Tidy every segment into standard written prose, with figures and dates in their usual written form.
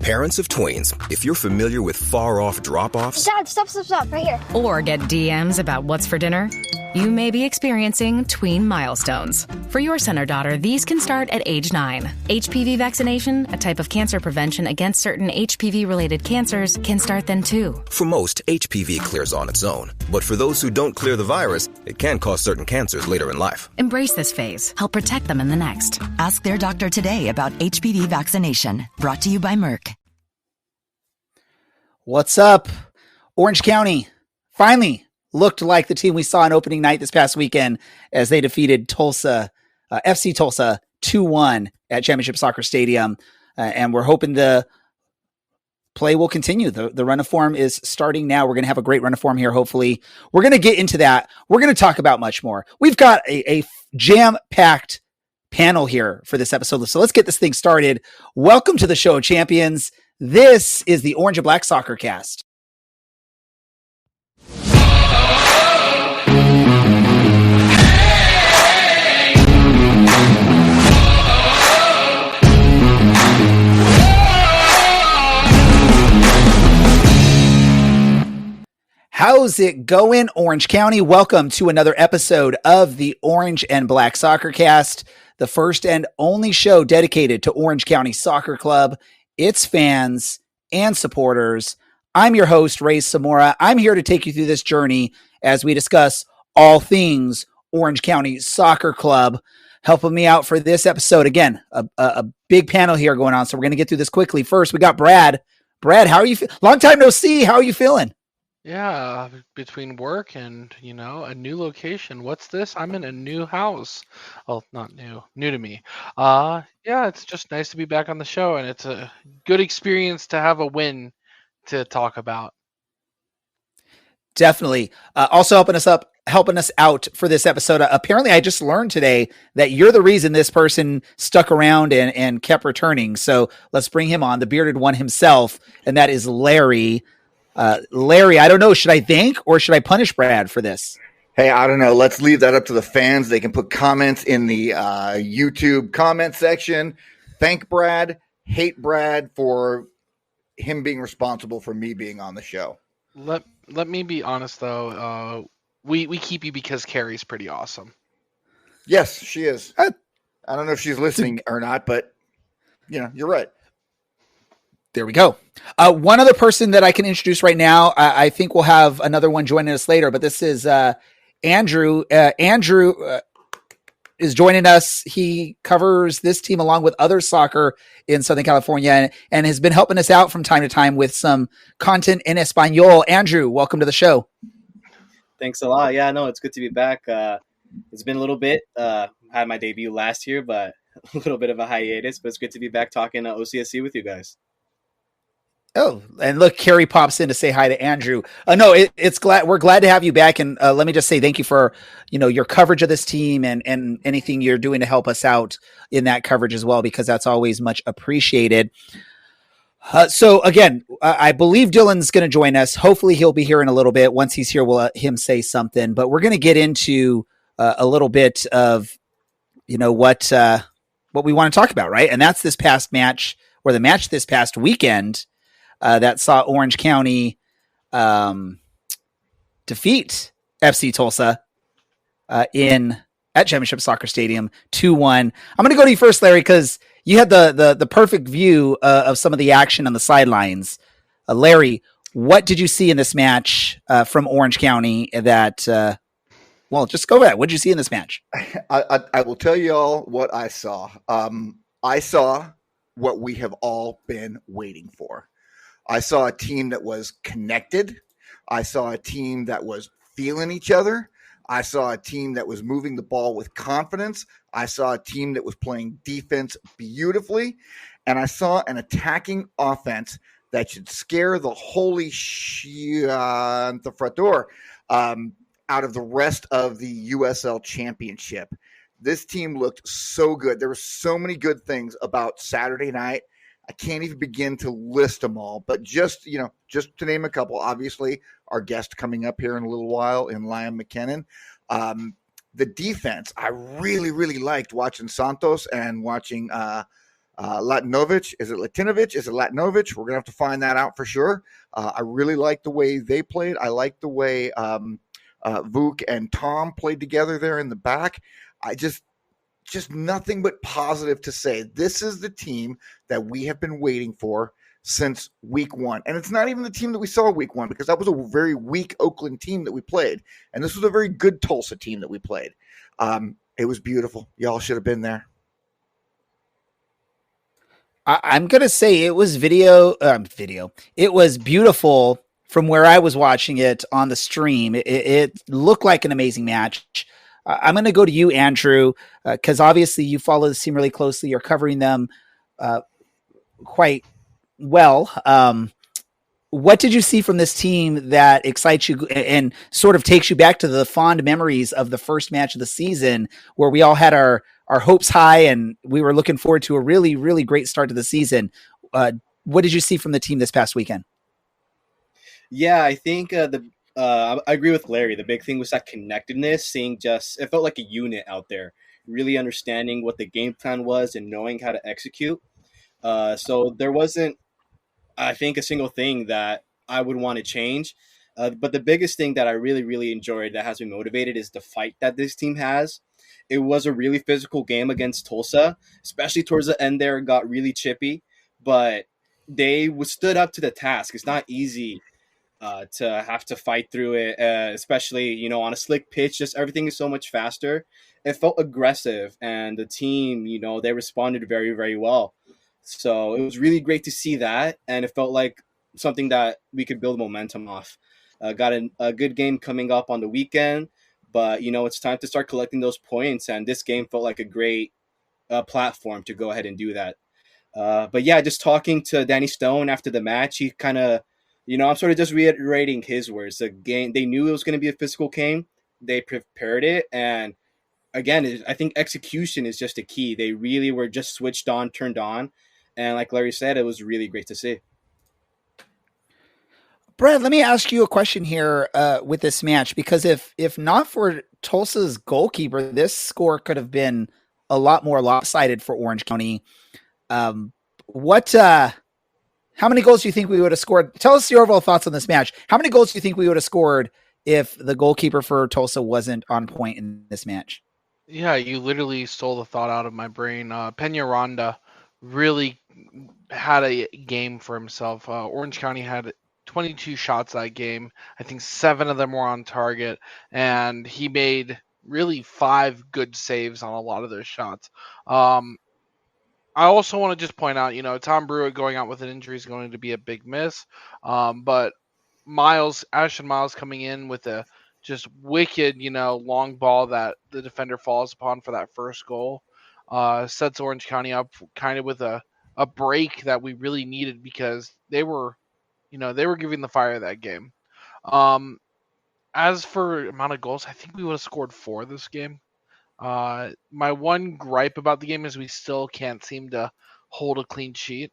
Parents of tweens, if you're familiar with far-off drop-offs... Dad, stop, right here. Or get DMs about what's for dinner, you may be experiencing tween milestones. For your son or daughter, these can start at age 9. HPV vaccination, a type of cancer prevention against certain HPV-related cancers, can start then too. For most, HPV clears on its own. But for those who don't clear the virus, it can cause certain cancers later in life. Embrace this phase. Help protect them in the next. Ask their doctor today about HPV vaccination. Brought to you by Merck. What's up? Orange County finally looked like the team we saw on opening night this past weekend as they defeated Tulsa, FC Tulsa 2-1 at Championship Soccer Stadium. And we're hoping the play will continue. The run of form is starting now. We're going to have a great run of form here, hopefully. We're going to get into that. We're going to talk about much more. We've got a jam-packed panel here for this episode. So let's get this thing started. Welcome to the show, champions. This is the Orange and Black Soccer Cast. How's it going, Orange County? Welcome to another episode of the Orange and Black Soccer Cast, the first and only show dedicated to Orange County Soccer Club, its fans, and supporters. I'm your host, Ray Samora. I'm here to take you through this journey as we discuss all things Orange County Soccer Club. Helping me out for this episode, again, a big panel here going on, so we're going to get through this quickly. First, we got Brad. Brad, how are you? Long time no see. How are you feeling? Yeah, between work and, a new location. What's this? I'm in a new house. Well, not new to me. Yeah, it's just nice to be back on the show, and it's a good experience to have a win to talk about. Definitely. Also helping us out for this episode. Apparently, I just learned today that you're the reason this person stuck around and kept returning. So let's bring him on, the bearded one himself, and that is Larry. Larry, I don't know. Should I thank or should I punish Brad for this? Hey, I don't know. Let's leave that up to the fans. They can put comments in the YouTube comment section. Thank Brad, hate Brad for him being responsible for me being on the show. Let me be honest, though. We keep you because Carrie's pretty awesome. Yes, she is. I don't know if she's listening or not, but, you're right. There we go. One other person that I can introduce right now, I think we'll have another one joining us later, but this is Andrew. Andrew is joining us. He covers this team along with other soccer in Southern California and has been helping us out from time to time with some content in Espanol. Andrew, welcome to the show. Thanks a lot. Yeah, no, it's good to be back. It's been a little bit. I had my debut last year, but a little bit of a hiatus, but it's good to be back talking OCSC with you guys. Oh, and look, Carrie pops in to say hi to Andrew. No, we're glad to have you back. And let me just say thank you for, your coverage of this team and anything you're doing to help us out in that coverage as well, because that's always much appreciated. So again, I believe Dylan's going to join us. Hopefully he'll be here in a little bit. Once he's here, we'll let him say something, but we're going to get into a little bit of, what we want to talk about. Right. And that's this past match, or the match this past weekend, that saw Orange County defeat FC Tulsa at Championship Soccer Stadium 2-1. I'm going to go to you first, Larry, because you had the perfect view of some of the action on the sidelines. Larry, what did you see in this match from Orange County that, just go ahead. What did you see in this match? I will tell you all what I saw. I saw what we have all been waiting for. I saw a team that was connected. I saw a team that was feeling each other. I saw a team that was moving the ball with confidence. I saw a team that was playing defense beautifully. And I saw an attacking offense that should scare the holy frattor out of the rest of the USL Championship. This team looked so good. There were so many good things about Saturday night. I can't even begin to list them all, but just to name a couple, obviously our guest coming up here in a little while in Lyam MacKinnon. The defense, I really, really liked watching Santos and watching Latinovic. Is it Latinovic? Is it Latinovic? We're going to have to find that out for sure. I really like the way they played. I like the way Vuk and Tom played together there in the back. I just nothing but positive to say. This is the team that we have been waiting for since week one. And it's not even the team that we saw week one, because that was a very weak Oakland team that we played. And this was a very good Tulsa team that we played. It was beautiful. Y'all should have been there. I'm going to say it was video. It was beautiful from where I was watching it on the stream. It looked like an amazing match. I'm going to go to you, Andrew, because obviously you follow the team really closely. You're covering them quite well. What did you see from this team that excites you and sort of takes you back to the fond memories of the first match of the season, where we all had our hopes high and we were looking forward to a really, really great start to the season? What did you see from the team this past weekend? Yeah, I think I agree with Larry. The big thing was that connectedness, it felt like a unit out there, really understanding what the game plan was and knowing how to execute. So there wasn't, I think, a single thing that I would want to change. But the biggest thing that I really, really enjoyed that has me motivated is the fight that this team has. It was a really physical game against Tulsa, especially towards the end there. It got really chippy, but they stood up to the task. It's not easy to have to fight through it, especially, on a slick pitch. Just everything is so much faster. It felt aggressive, and the team, they responded very, very well. So it was really great to see that, and it felt like something that we could build momentum off. Got a good game coming up on the weekend, but, it's time to start collecting those points, and this game felt like a great platform to go ahead and do that. But yeah, just talking to Danny Stone after the match, he kind of, I'm sort of just reiterating his words. The game, they knew it was going to be a physical game. They prepared it, and again, I think execution is just a key. They really were just switched on, turned on. And like Larry said, it was really great to see. Brad, let me ask you a question here with this match, because if not for Tulsa's goalkeeper, this score could have been a lot more lopsided for Orange County. How many goals do you think we would have scored? Tell us your overall thoughts on this match. How many goals do you think we would have scored if the goalkeeper for Tulsa wasn't on point in this match? Yeah, you literally stole the thought out of my brain. Peñaranda really had a game for himself. Orange County had 22 shots that game. I think 7 of them were on target, and he made really 5 good saves on a lot of those shots. I also want to just point out, Tom Brewitt going out with an injury is going to be a big miss. But Ashton Miles coming in with a just wicked, long ball that the defender falls upon for that first goal, sets Orange County up kind of with a break that we really needed, because they were giving the fire that game. As for amount of goals, I think we would have scored 4 this game. My one gripe about the game is we still can't seem to hold a clean sheet.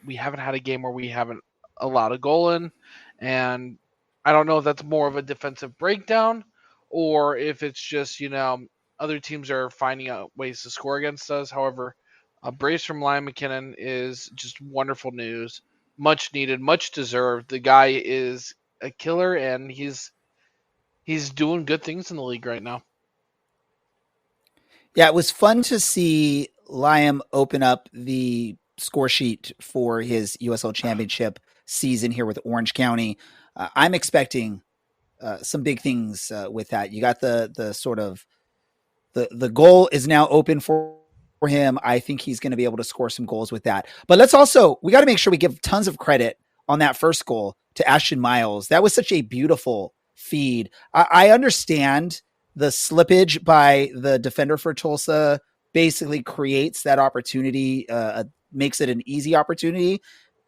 We haven't had a game where we haven't allowed a goal in, and I don't know if that's more of a defensive breakdown or if it's just, other teams are finding out ways to score against us. However, a brace from Lyam MacKinnon is just wonderful news. Much needed, much deserved. The guy is a killer, and he's doing good things in the league right now. Yeah, it was fun to see Lyam open up the score sheet for his USL Championship season here with Orange County. I'm expecting some big things with that. You got the sort of the goal is now open for him. I think he's going to be able to score some goals with that. But we got to make sure we give tons of credit on that first goal to Ashton Miles. That was such a beautiful feed. I understand the slippage by the defender for Tulsa basically creates that opportunity, makes it an easy opportunity.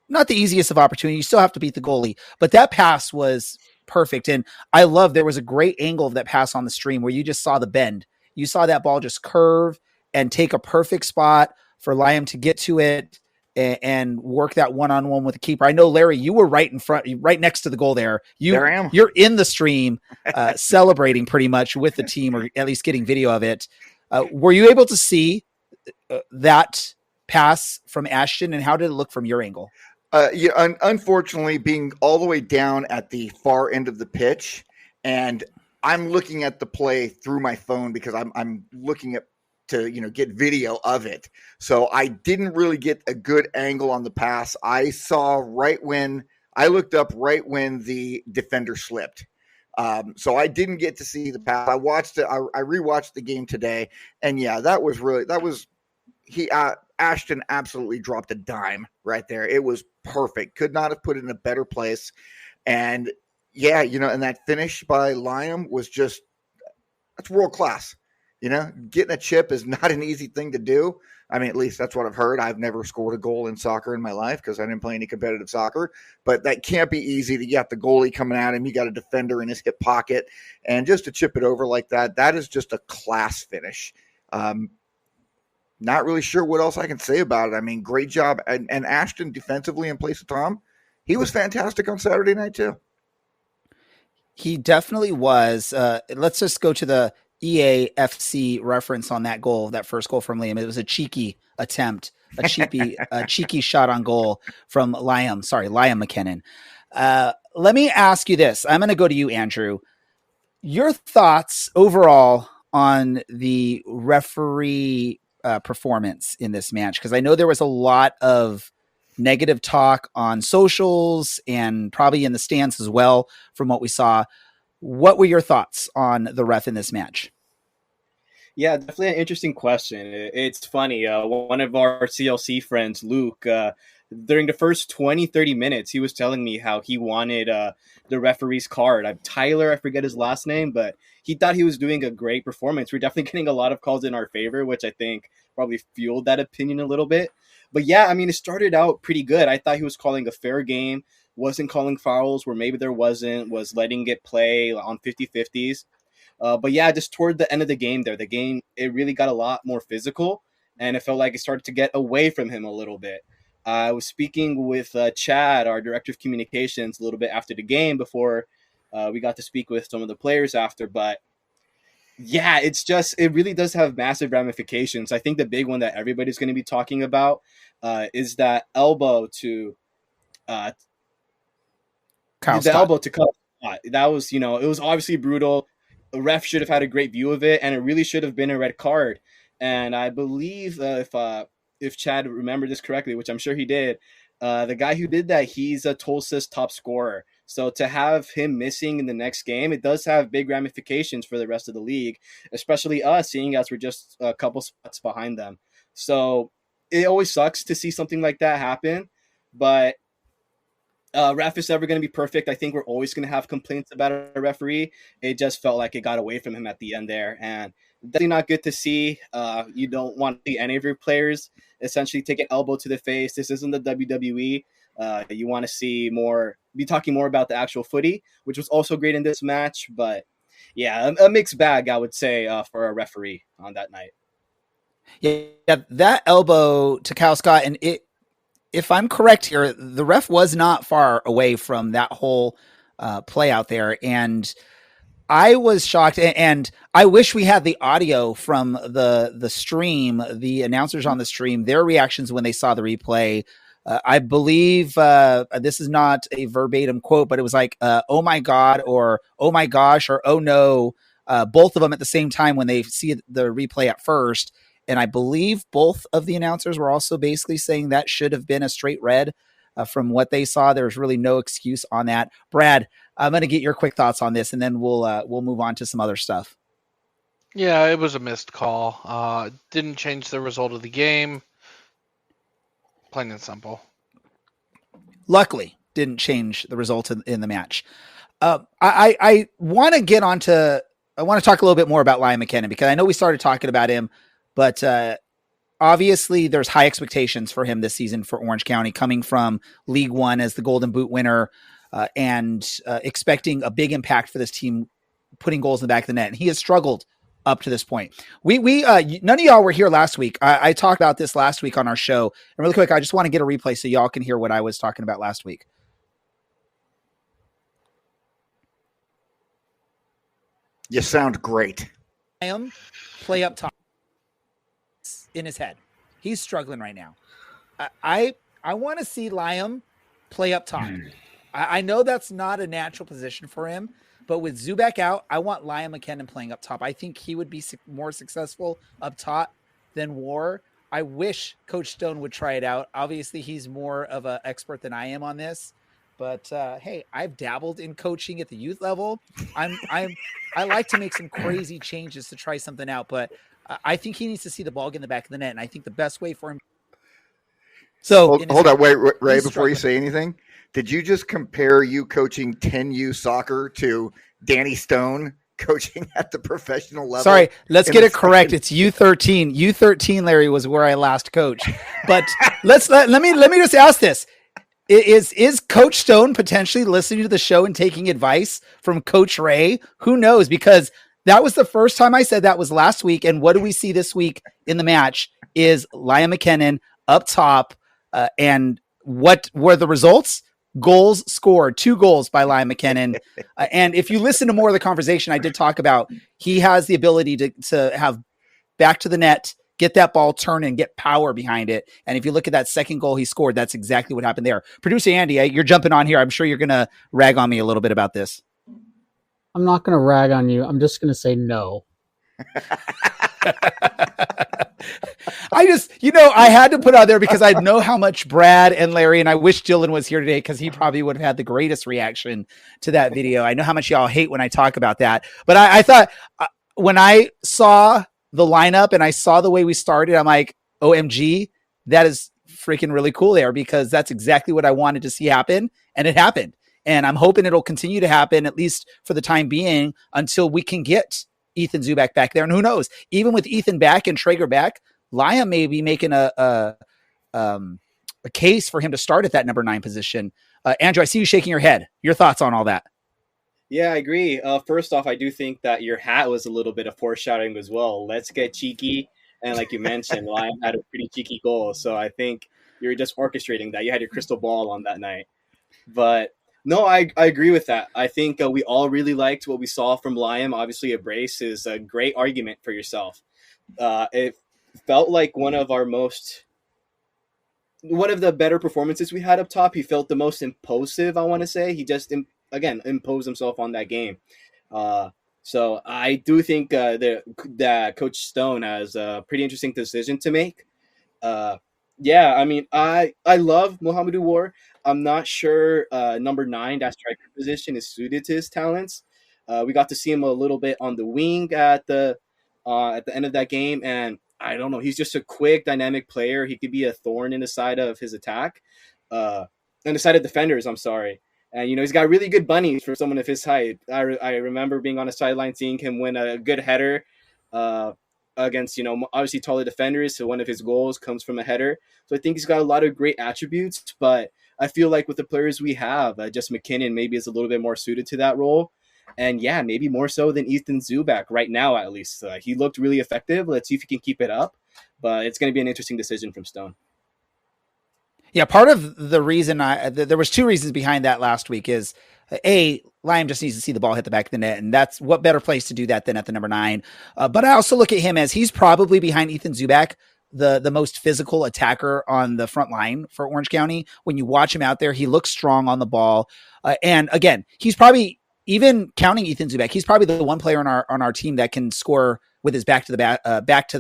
Not the easiest of opportunities. You still have to beat the goalie, but that pass was perfect. And I love, there was a great angle of that pass on the stream where you just saw the bend. You saw that ball just curve and take a perfect spot for Lyam to get to it and work that one-on-one with the keeper. I know, Larry, you were right in front, right next to the goal there. There I am. You're in the stream celebrating pretty much with the team, or at least getting video of it. Were you able to see that pass from Ashton, and how did it look from your angle? Unfortunately, being all the way down at the far end of the pitch, and I'm looking at the play through my phone because I'm looking at to get video of it. So I didn't really get a good angle on the pass. I saw I looked up right when the defender slipped. So I didn't get to see the pass. I watched it. I rewatched the game today, and yeah, Ashton absolutely dropped a dime right there. It was perfect. Could not have put it in a better place. And yeah, and that finish by Lyam was that's world class. Getting a chip is not an easy thing to do. I mean, at least that's what I've heard. I've never scored a goal in soccer in my life because I didn't play any competitive soccer. But that can't be easy to get the goalie coming at him. You got a defender in his hip pocket. And just to chip it over like that is just a class finish. Not really sure what else I can say about it. I mean, great job. And Ashton defensively in place of Tom, he was fantastic on Saturday night too. He definitely was. Let's just go to the EAFC reference on that goal, that first goal from Liam. It was a cheeky attempt, a cheeky shot on goal from Lyam MacKinnon. Let me ask you this. I'm going to go to you, Andrew. Your thoughts overall on the referee performance in this match, because I know there was a lot of negative talk on socials and probably in the stands as well from what we saw. What were your thoughts on the ref in this match? Yeah, definitely an interesting question. It's funny. One of our CLC friends, Luke, during the first 20-30 minutes, he was telling me how he wanted the referee's card. Tyler, I forget his last name, but he thought he was doing a great performance. We're definitely getting a lot of calls in our favor, which I think probably fueled that opinion a little bit. But yeah, I mean, it started out pretty good. I thought he was calling a fair game, wasn't calling fouls where maybe there wasn't, was letting it play on 50-50s. But yeah, just toward the end of the game there, it really got a lot more physical, and it felt like it started to get away from him a little bit. I was speaking with Chad, our director of communications, a little bit after the game before we got to speak with some of the players after. But yeah, it really does have massive ramifications. I think the big one that everybody's going to be talking about is that elbow to Kyle Scott. That was, it was obviously brutal. The ref should have had a great view of it, and it really should have been a red card. And I believe if Chad remembered this correctly, which I'm sure he did, the guy who did that, he's a Tulsa's top scorer. So to have him missing in the next game, it does have big ramifications for the rest of the league, especially us, seeing as we're just a couple spots behind them. So it always sucks to see something like that happen, but ref is never going to be perfect. I think we're always going to have complaints about a referee. It just felt like it got away from him at the end there, and definitely not good to see. You don't want to see any of your players essentially take an elbow to the face. This isn't the WWE. You want to be talking more about the actual footy, which was also great in this match. But yeah, a mixed bag, I would say, for a referee on that night. Yeah, that elbow to Kyle Scott, and if I'm correct here, the ref was not far away from that whole play out there. And I was shocked, and I wish we had the audio from the stream, the announcers on the stream, their reactions when they saw the replay. I believe this is not a verbatim quote, but it was like, oh my God, or oh my gosh, or oh no, both of them at the same time when they see the replay at first. And I believe both of the announcers were also basically saying that should have been a straight red. From what they saw, there's really no excuse on that. Brad, I'm going to get your quick thoughts on this, and then we'll move on to some other stuff. Yeah, it was a missed call. Didn't change the result of the game. Plain and simple. Luckily, didn't change the result in the match. I want to get onto. I want to talk a little bit more about Lyam MacKinnon, because I know we started talking about him, but obviously there's high expectations for him this season for Orange County, coming from League One as the Golden Boot winner, and expecting a big impact for this team, putting goals in the back of the net. And he has struggled up to this point. We none of y'all were here last week. I talked about this last week on our show. And really quick, I just want to get a replay so y'all can hear what I was talking about last week. You sound great. Play up top in his head. He's struggling right now. I want to see Lyam play up top. I know that's not a natural position for him, but with Zubak out, I want Lyam MacKinnon playing up top. I think he would be more successful up top than War. I wish Coach Stone would try it out. Obviously, he's more of an expert than I am on this. But hey, I've dabbled in coaching at the youth level. I like to make some crazy changes to try something out, but I think he needs to see the ball get in the back of the net, and I think the best way for him. So hold on, wait, Ray, before you say anything, did you just compare you coaching 10U soccer to Danny Stone coaching at the professional level? Sorry, let's get it correct. It's U13. U13, Larry, was where I last coached. But let me just ask this. Is Coach Stone potentially listening to the show and taking advice from Coach Ray? Who knows? Because that was the first time I said that was last week. And what do we see this week in the match is Lyam MacKinnon up top. And what were the results? Goals scored, 2 goals by Lyam MacKinnon. And if you listen to more of the conversation, I did talk about he has the ability to have back to the net, get that ball turned and get power behind it. And if you look at that second goal he scored, that's exactly what happened there. Producer Andy, you're jumping on here. I'm sure you're going to rag on me a little bit about this. I'm not going to rag on you. I'm just going to say no. I had to put out there because I know how much Brad and Larry, and I wish Dylan was here today because he probably would have had the greatest reaction to that video. I know how much y'all hate when I talk about that. But I thought when I saw the lineup and I saw the way we started, I'm like, OMG, that is freaking really cool there, because that's exactly what I wanted to see happen. And it happened. And I'm hoping it'll continue to happen, at least for the time being, until we can get Ethan Zubak back there. And who knows, even with Ethan back and Traeger back, Lyam may be making a case for him to start at that number 9 position. Andrew, I see you shaking your head. Your thoughts on all that? Yeah, I agree. First off, I do think that your hat was a little bit of foreshadowing as well. Let's get cheeky. And like you mentioned, Lyam had a pretty cheeky goal. So I think you're just orchestrating that. You had your crystal ball on that night. But no, I agree with that. I think we all really liked what we saw from Lyam. Obviously, a brace is a great argument for yourself. It felt like one of the better performances we had up top. He felt the most impulsive, I want to say. He just imposed himself on that game. So I do think that Coach Stone has a pretty interesting decision to make. Yeah, I mean, I love Mohamedou War. I'm not sure number 9, that striker position, is suited to his talents. We got to see him a little bit on the wing at the end of that game, and I don't know, he's just a quick, dynamic player. He could be a thorn in the side of his attack, in the side of defenders. I'm sorry. And, he's got really good bunnies for someone of his height. I remember being on the sideline, seeing him win a good header against, obviously taller defenders. So one of his goals comes from a header. So I think he's got a lot of great attributes. But I feel like with the players we have, just MacKinnon maybe is a little bit more suited to that role. And yeah, maybe more so than Ethan Zubak right now, at least. He looked really effective. Let's see if he can keep it up. But it's going to be an interesting decision from Stone. Yeah, part of the reason there was 2 reasons behind that last week is Lyam just needs to see the ball hit the back of the net, and that's what better place to do that than at the number 9. But I also look at him as he's probably behind Ethan Zubak, the most physical attacker on the front line for Orange County. When you watch him out there, he looks strong on the ball. And again, he's probably, even counting Ethan Zubak, he's probably the one player on our team that can score with his back to the back to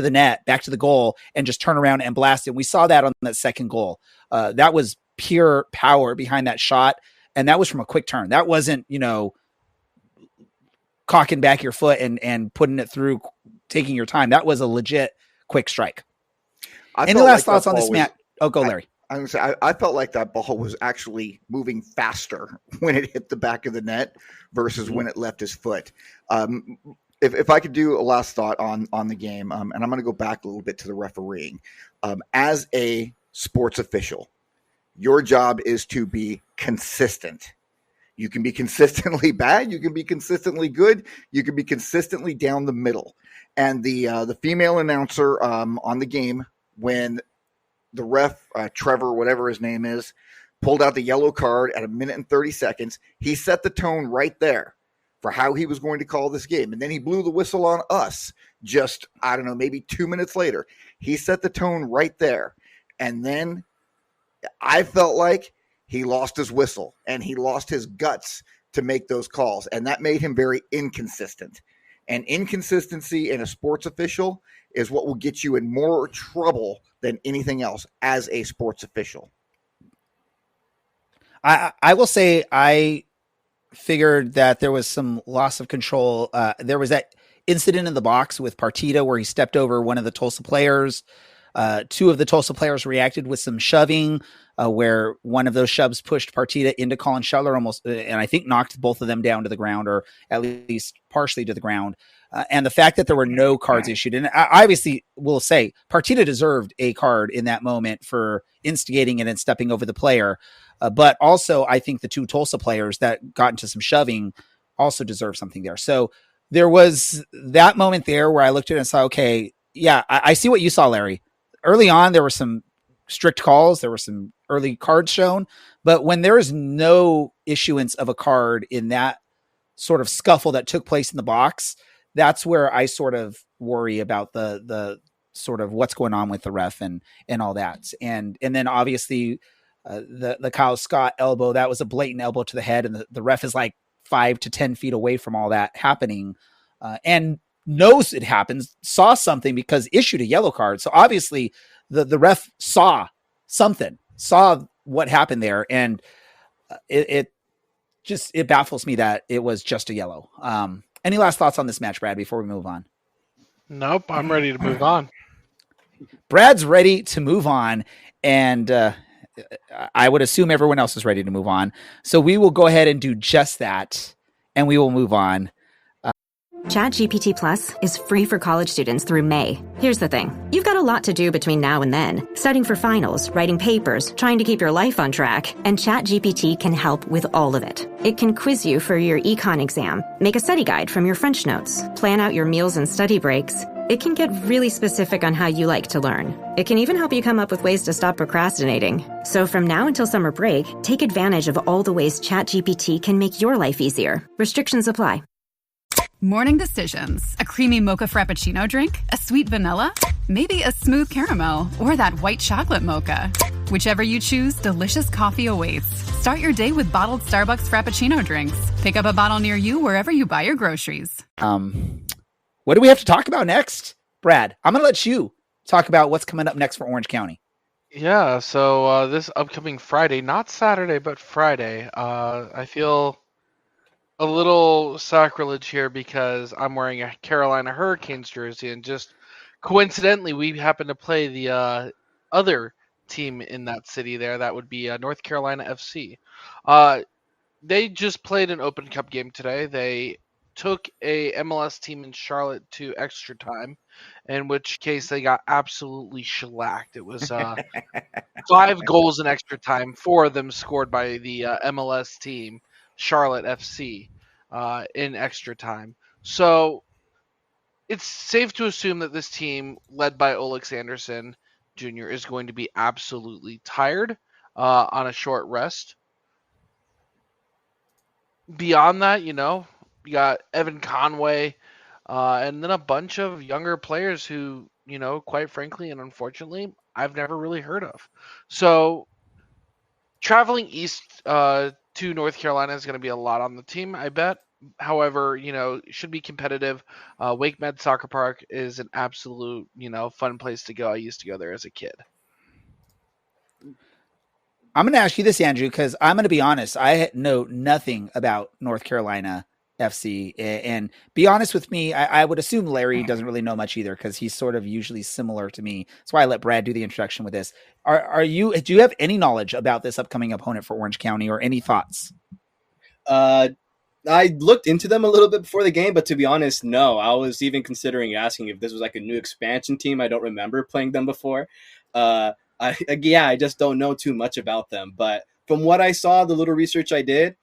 the net, back to the goal, and just turn around and blast it. We saw that on that second goal. That was pure power behind that shot, and that was from a quick turn. That wasn't, cocking back your foot and putting it through, taking your time. That was a legit quick strike. Any last thoughts on this, Matt? Oh, go, Larry. I'm going to say, I felt like that ball was actually moving faster when it hit the back of the net versus when it left his foot. If I could do a last thought on the game, and I'm going to go back a little bit to the refereeing. As a sports official, your job is to be consistent. You can be consistently bad. You can be consistently good. You can be consistently down the middle. And the female announcer on the game, when the ref, Trevor, whatever his name is, pulled out the yellow card at 1 minute and 30 seconds, he set the tone right there for how he was going to call this game. And then he blew the whistle on us just, I don't know, maybe 2 minutes later. He set the tone right there. And then I felt like he lost his whistle and he lost his guts to make those calls. And that made him very inconsistent. And inconsistency in a sports official is what will get you in more trouble than anything else as a sports official. I will say I figured that there was some loss of control. There was that incident in the box with Partita where he stepped over one of the Tulsa players. Two of the Tulsa players reacted with some shoving, where one of those shoves pushed Partita into Colin Scheller almost, and I think knocked both of them down to the ground, or at least partially to the ground. And the fact that there were no cards issued, and I obviously will say Partita deserved a card in that moment for instigating it and stepping over the player. But also, I think the two Tulsa players that got into some shoving also deserve something there. So there was that moment there where I looked at it and saw, okay, yeah, I see what you saw, Larry. Early on, there were some strict calls. There were some early cards shown. But when there is no issuance of a card in that sort of scuffle that took place in the box, that's where I sort of worry about the sort of what's going on with the ref and all that. And then obviously the Kyle Scott elbow, that was a blatant elbow to the head. And the ref is like 5 to 10 feet away from all that happening. And knows it happens, saw something because issued a yellow card. So obviously the ref saw something, saw what happened there. And it baffles me that it was just a yellow. Any last thoughts on this match, Brad, before we move on? Nope. I'm ready to move on. Brad's ready to move on. And I would assume everyone else is ready to move on. So we will go ahead and do just that. And we will move on. ChatGPT Plus is free for college students through May. Here's the thing. You've got a lot to do between now and then. Studying for finals, writing papers, trying to keep your life on track. And ChatGPT can help with all of it. It can quiz you for your econ exam, make a study guide from your French notes, plan out your meals and study breaks. It can get really specific on how you like to learn. It can even help you come up with ways to stop procrastinating. So from now until summer break, take advantage of all the ways ChatGPT can make your life easier. Restrictions apply. Morning decisions. A creamy mocha frappuccino drink? A sweet vanilla? Maybe a smooth caramel? Or that white chocolate mocha? Whichever you choose, delicious coffee awaits. Start your day with bottled Starbucks Frappuccino drinks. Pick up a bottle near you wherever you buy your groceries. What do we have to talk about next? Brad, I'm going to let you talk about what's coming up next for Orange County. Yeah, so this upcoming Friday, not Saturday, but Friday, I feel a little sacrilege here because I'm wearing a Carolina Hurricanes jersey, and just coincidentally, we happen to play the other team in that city there. That would be North Carolina FC. They just played an Open Cup game today. They took a MLS team in Charlotte to extra time, in which case they got absolutely shellacked. It was 5 goals in extra time, 4 of them scored by the MLS team, Charlotte FC, in extra time. So it's safe to assume that this team, led by Olex Anderson Jr., is going to be absolutely tired on a short rest. Beyond that, you got Evan Conway, and then a bunch of younger players who, quite frankly and unfortunately, I've never really heard of. So traveling east to North Carolina is going to be a lot on the team, I bet. However, it should be competitive. Wake Med Soccer Park is an absolute, fun place to go. I used to go there as a kid. I'm going to ask you this, Andrew, because I'm going to be honest. I know nothing about North Carolina FC, and be honest with me, I would assume Larry doesn't really know much either because he's sort of usually similar to me. That's why I let Brad do the introduction with this. Do you have any knowledge about this upcoming opponent for Orange County or any thoughts? I looked into them a little bit before the game, but to be honest, no. I was even considering asking if this was like a new expansion team. I don't remember playing them before. I just don't know too much about them. But from what I saw, the little research I did,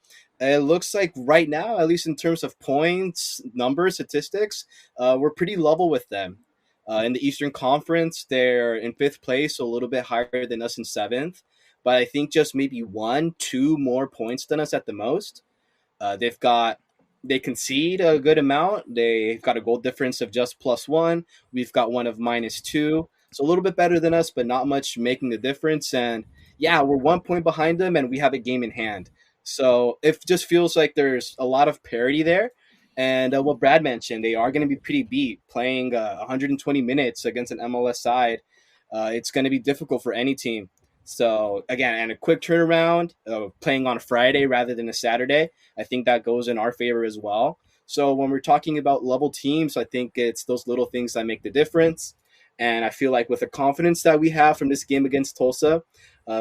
it looks like right now, at least in terms of points, numbers, statistics, we're pretty level with them. In the Eastern Conference, they're in 5th place, so a little bit higher than us in 7th. But I think just maybe 1-2 more points than us at the most. They concede a good amount. They've got a goal difference of just +1. We've got one of -2. So a little bit better than us, but not much making the difference. And yeah, we're 1 point behind them, and we have a game in hand. So it just feels like there's a lot of parity there. And what Brad mentioned, they are going to be pretty beat playing 120 minutes against an MLS side. It's going to be difficult for any team. So again, and a quick turnaround, playing on a Friday rather than a Saturday, I think that goes in our favor as well. So when we're talking about level teams, I think it's those little things that make the difference. And I feel like with the confidence that we have from this game against Tulsa,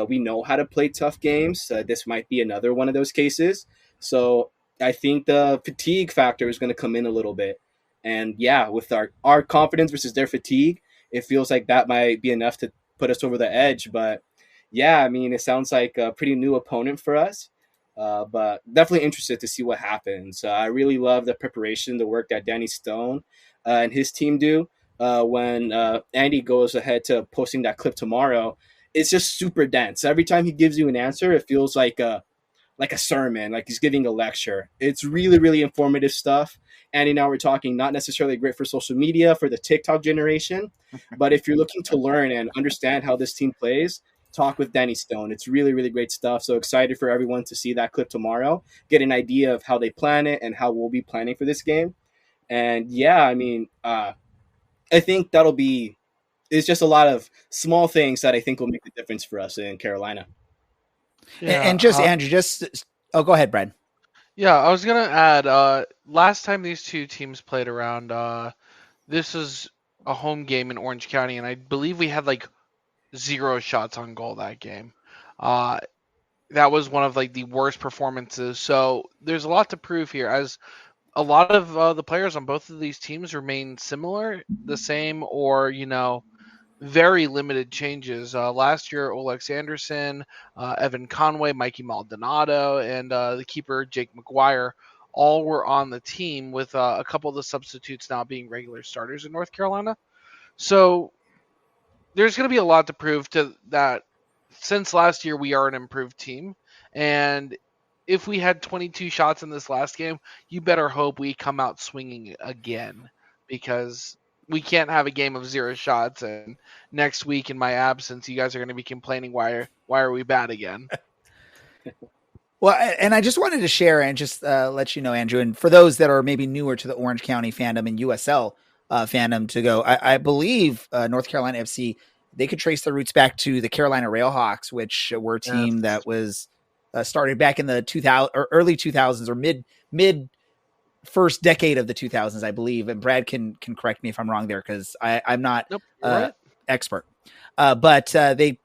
we know how to play tough games. This might be another one of those cases. So I think the fatigue factor is going to come in a little bit. And yeah, with our confidence versus their fatigue, it feels like that might be enough to put us over the edge. But yeah, I mean, it sounds like a pretty new opponent for us. But definitely interested to see what happens. I really love the preparation, the work that Danny Stone and his team do. When Andy goes ahead to posting that clip tomorrow, it's just super dense. Every time he gives you an answer, it feels like a sermon, like he's giving a lecture. It's really, really informative stuff. Andy and I were talking, not necessarily great for social media, for the TikTok generation, but if you're looking to learn and understand how this team plays, talk with Danny Stone. It's really, really great stuff. So excited for everyone to see that clip tomorrow, get an idea of how they plan it and how we'll be planning for this game. And yeah, I mean, I think it's just a lot of small things that I think will make a difference for us in Carolina. Yeah, and just Andrew, go ahead, Brad. Yeah, I was gonna add. Last time these two teams played around, this was a home game in Orange County, and I believe we had like 0 shots on goal that game. That was one of like the worst performances. So there's a lot to prove here, as a lot of the players on both of these teams remain similar, the same, or very limited changes. Last year, Olex Anderson, Evan Conway, Mikey Maldonado, and the keeper, Jake McGuire, all were on the team, with a couple of the substitutes now being regular starters in North Carolina. So there's going to be a lot to prove to that. Since last year, we are an improved team. And if we had 22 shots in this last game, you better hope we come out swinging again, because we can't have a game of 0 shots, and next week in my absence, you guys are going to be complaining, why are we bad again? Well, and I just wanted to share and just let you know, Andrew, and for those that are maybe newer to the Orange County fandom and USL fandom, to go, I believe North Carolina FC, they could trace their roots back to the Carolina Railhawks, which were a team that was started back in the 2000 or early 2000s, or mid first decade of the 2000s, I believe. And Brad can correct me if I'm wrong there, because I'm not expert. But they,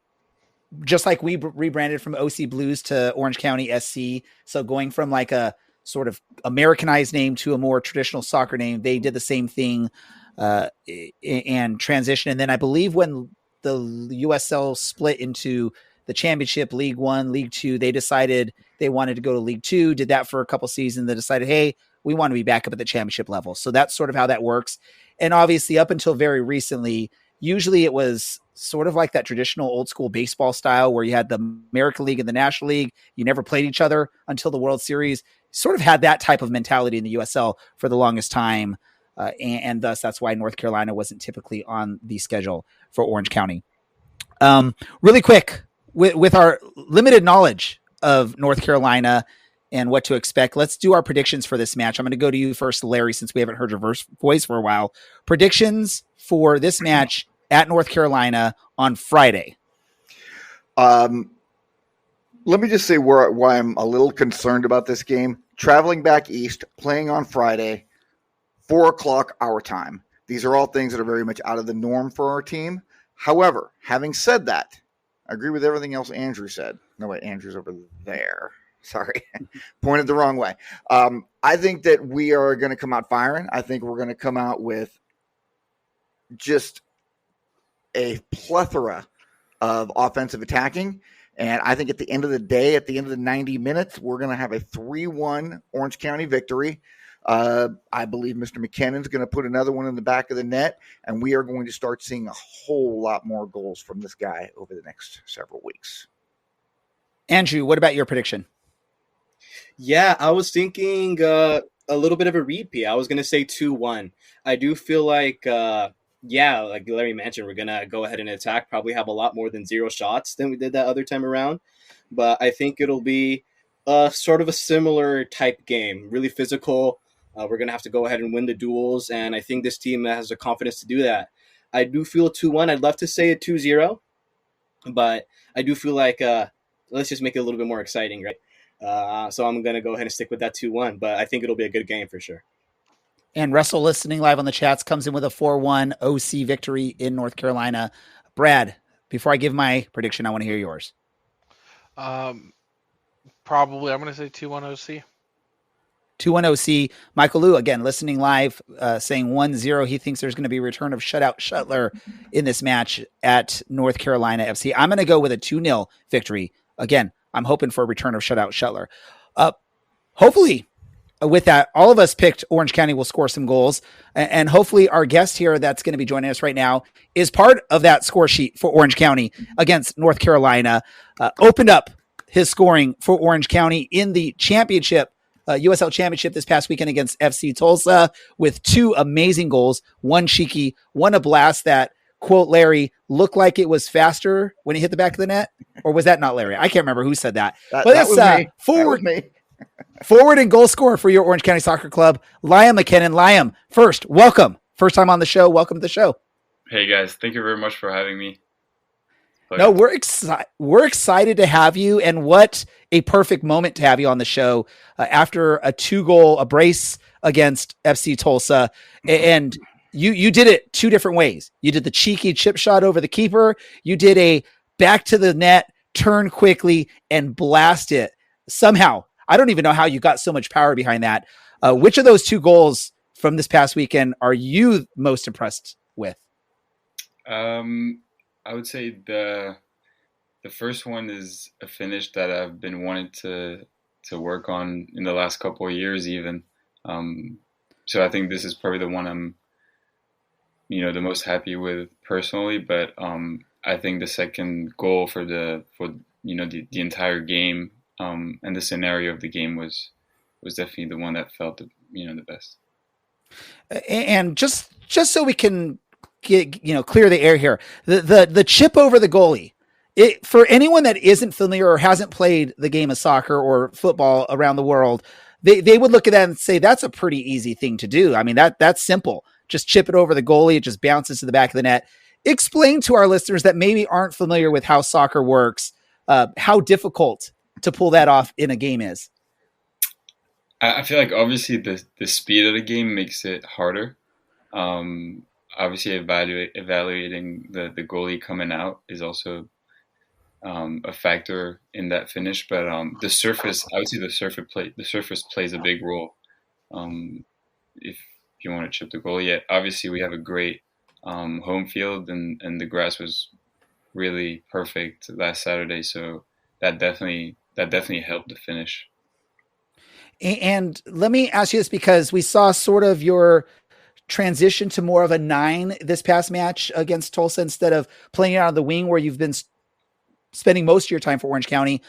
just like we rebranded from OC Blues to Orange County SC, so going from like a sort of Americanized name to a more traditional soccer name, they did the same thing and transition. And then I believe when the USL split into the Championship, League One, League Two, they decided they wanted to go to League Two, did that for a couple seasons. They decided, hey, we want to be back up at the championship level. So that's sort of how that works. And obviously up until very recently, usually it was sort of like that traditional old school baseball style where you had the American League and the National League. You never played each other until the World Series. Sort of had that type of mentality in the USL for the longest time. And thus that's why North Carolina wasn't typically on the schedule for Orange County. Really quick, with our limited knowledge of North Carolina and what to expect, let's do our predictions for this match. I'm going to go to you first, Larry, since we haven't heard your voice for a while. Predictions for this match at North Carolina on Friday. Let me just say why I'm a little concerned about this game. Traveling back east, playing on Friday, 4:00 our time. These are all things that are very much out of the norm for our team. However, having said that, I agree with everything else Andrew said. No, wait, Andrew's over there. Sorry, pointed the wrong way. I think that we are going to come out firing. I think we're going to come out with just a plethora of offensive attacking. And I think at the end of the day, at the end of the 90 minutes, we're going to have a 3-1 Orange County victory. I believe Mr. MacKinnon's going to put another one in the back of the net, and we are going to start seeing a whole lot more goals from this guy over the next several weeks. Andrew, what about your prediction? Yeah, I was thinking a little bit of a repeat. I was going to say 2-1. I do feel like yeah, like Larry mentioned, we're gonna go ahead and attack. Probably have a lot more than 0 shots than we did that other time around. But I think it'll be sort of a similar type game, really physical. We're gonna have to go ahead and win the duels, and I think this team has the confidence to do that. I do feel 2-1. I'd love to say a 2-0, but I do feel like let's just make it a little bit more exciting, right? So I'm gonna go ahead and stick with that 2-1. But I think it'll be a good game for sure. And Russell, listening live on the chats, comes in with a 4-1 OC victory in North Carolina. Brad, before I give my prediction, I want to hear yours. Probably, I'm going to say 2-1 OC. 2-1 OC. Michael Liu, again, listening live, saying 1-0. He thinks there's going to be a return of shutout Shuttler in this match at North Carolina FC. I'm going to go with a 2-0 victory. Again, I'm hoping for a return of shutout Shuttler. Hopefully, with that, all of us picked Orange County will score some goals. And hopefully our guest here that's going to be joining us right now is part of that score sheet for Orange County against North Carolina. Opened up his scoring for Orange County in the championship, USL championship this past weekend against FC Tulsa with 2 amazing goals, one cheeky, one a blast that, quote Larry, looked like it was faster when he hit the back of the net. Or was that not Larry? I can't remember who said that. But that's forward and goal scorer for your Orange County Soccer Club, Lyam MacKinnon. Lyam, first, welcome. First time on the show. Welcome to the show. Hey guys, thank you very much for having me. No, we're excited to have you, and what a perfect moment to have you on the show after a 2-goal brace against FC Tulsa. And you did it 2 different ways. You did the cheeky chip shot over the keeper. You did a back to the net, turn quickly, and blast it. Somehow, I don't even know how you got so much power behind that. Which of those 2 goals from this past weekend are you most impressed with? I would say the first one is a finish that I've been wanting to work on in the last couple of years even. So I think this is probably the one I'm, the most happy with personally. But I think the second goal for the entire game and the scenario of the game was definitely the one that felt the best. And just so we can clear the air here, the chip over the goalie, for anyone that isn't familiar or hasn't played the game of soccer or football around the world, they would look at that and say, that's a pretty easy thing to do. I mean, that's simple. Just chip it over the goalie. It just bounces to the back of the net. Explain to our listeners that maybe aren't familiar with how soccer works, how difficult to pull that off in a game is. I feel like obviously the speed of the game makes it harder. Obviously evaluating the goalie coming out is also a factor in that finish, but the surface, I would say the surface plays a big role if you want to chip the goalie. Yet obviously we have a great home field, and the grass was really perfect last Saturday, so that definitely helped the finish. And let me ask you this, because we saw sort of your transition to more of a 9 this past match against Tulsa instead of playing out of the wing where you've been spending most of your time for Orange County.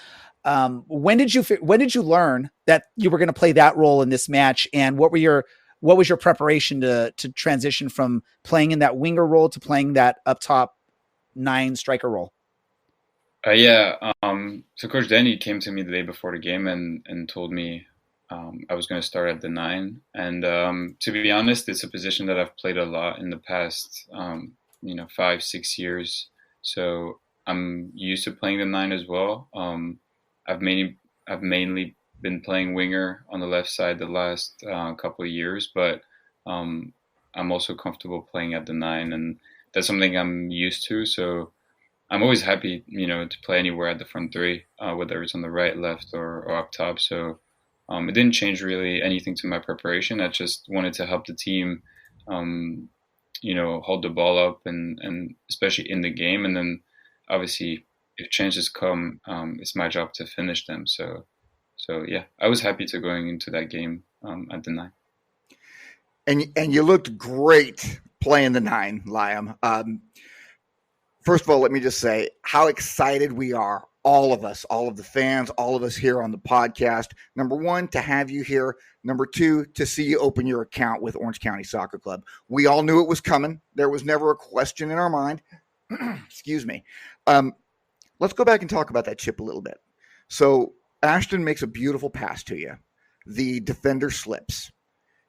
When did you learn that you were going to play that role in this match, and what was your preparation to transition from playing in that winger role to playing that up top 9 striker role? So Coach Denny came to me the day before the game and told me I was going to start at the 9. And to be honest, it's a position that I've played a lot in the past, 5-6 years. So I'm used to playing the 9 as well. I've mainly been playing winger on the left side the last couple of years, but I'm also comfortable playing at the 9, and that's something I'm used to. So I'm always happy, to play anywhere at the front 3, whether it's on the right, left, or up top. So it didn't change really anything to my preparation. I just wanted to help the team, hold the ball up and especially in the game. And then obviously if chances come, it's my job to finish them. So yeah, I was happy to going into that game at the 9. And you looked great playing the 9, Lyam. First of all, let me just say how excited we are all of us, all of the fans, all of us here on the podcast. Number one, to have you here. Number two, to see you open your account with Orange County Soccer Club. We all knew it was coming. There was never a question in our mind. Excuse me. Let's go back and talk about that chip a little bit. So Ashton makes a beautiful pass to you. The defender slips.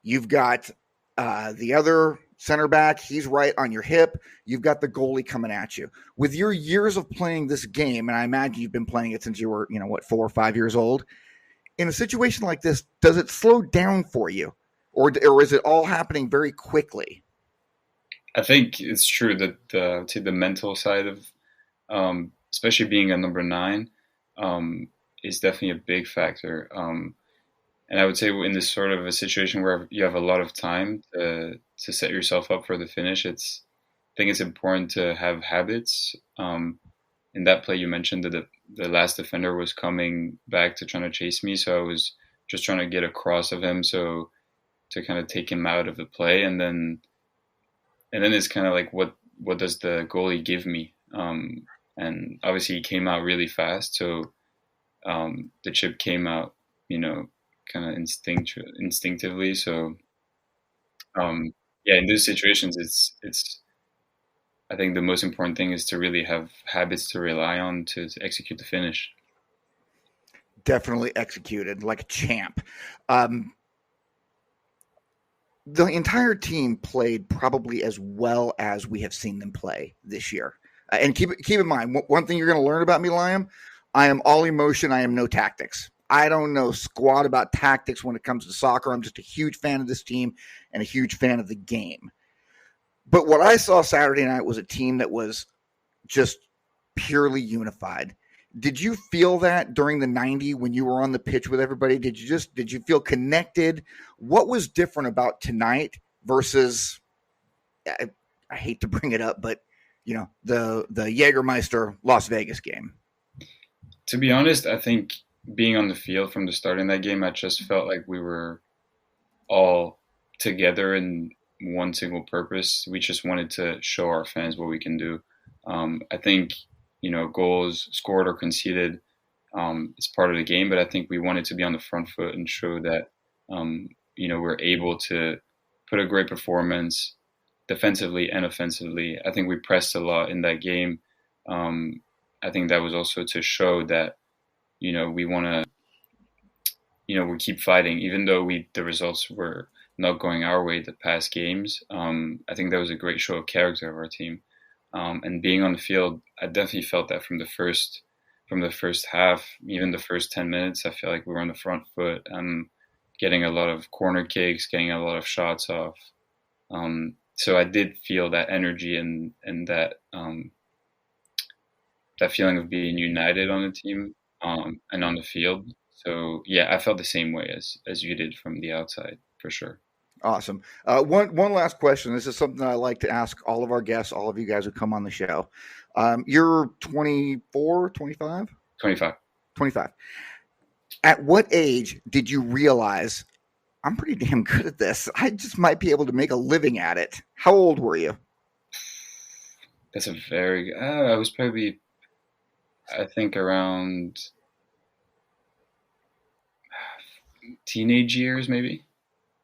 You've got the other center back. He's right on your hip. You've got the goalie coming at you. With your years of playing this game, and I imagine you've been playing it since you were, 4 or 5 years old. In a situation like this, does it slow down for you? Or is it all happening very quickly? I think it's true that the mental side of, especially being a number 9, is definitely a big factor. And I would say in this sort of a situation where you have a lot of time to set yourself up for the finish, I think it's important to have habits. In that play, you mentioned that the last defender was coming back to trying to chase me, so I was just trying to get across of him, so to kind of take him out of the play, and then it's kind of like what does the goalie give me? And obviously he came out really fast, so the chip came out, kind of instinctively. So, in those situations, it's. I think the most important thing is to really have habits to rely on to execute the finish. Definitely executed like a champ. The entire team played probably as well as we have seen them play this year. And keep in mind, one thing you're going to learn about me, Lyam, I am all emotion. I am no tactics. I don't know squat about tactics when it comes to soccer. I'm just a huge fan of this team and a huge fan of the game. But what I saw Saturday night was a team that was just purely unified. Did you feel that during the 90 when you were on the pitch with everybody? Did you feel connected? What was different about tonight versus, I hate to bring it up, but the Jägermeister Las Vegas game? To be honest, I think being on the field from the start in that game, I just felt like we were all together in one single purpose. We just wanted to show our fans what we can do. I think, goals scored or conceded, it's part of the game, but I think we wanted to be on the front foot and show that, we're able to put a great performance defensively and offensively. I think we pressed a lot in that game. I think that was also to show that, we want to, we keep fighting, even though the results were not going our way the past games. I think that was a great show of character of our team. And being on the field, I definitely felt that from the first half, even the first 10 minutes, I feel like we were on the front foot, getting a lot of corner kicks, getting a lot of shots off. So I did feel that energy and that that feeling of being united on the team and on the field. So yeah, I felt the same way as you did from the outside, for sure. Awesome. One last question. This is something I like to ask all of our guests, all of you guys who come on the show. You're 24, 25? 25. At what age did you realize I'm pretty damn good at this? I just might be able to make a living at it. How old were you? That's a very I was probably, I think, around teenage years, maybe.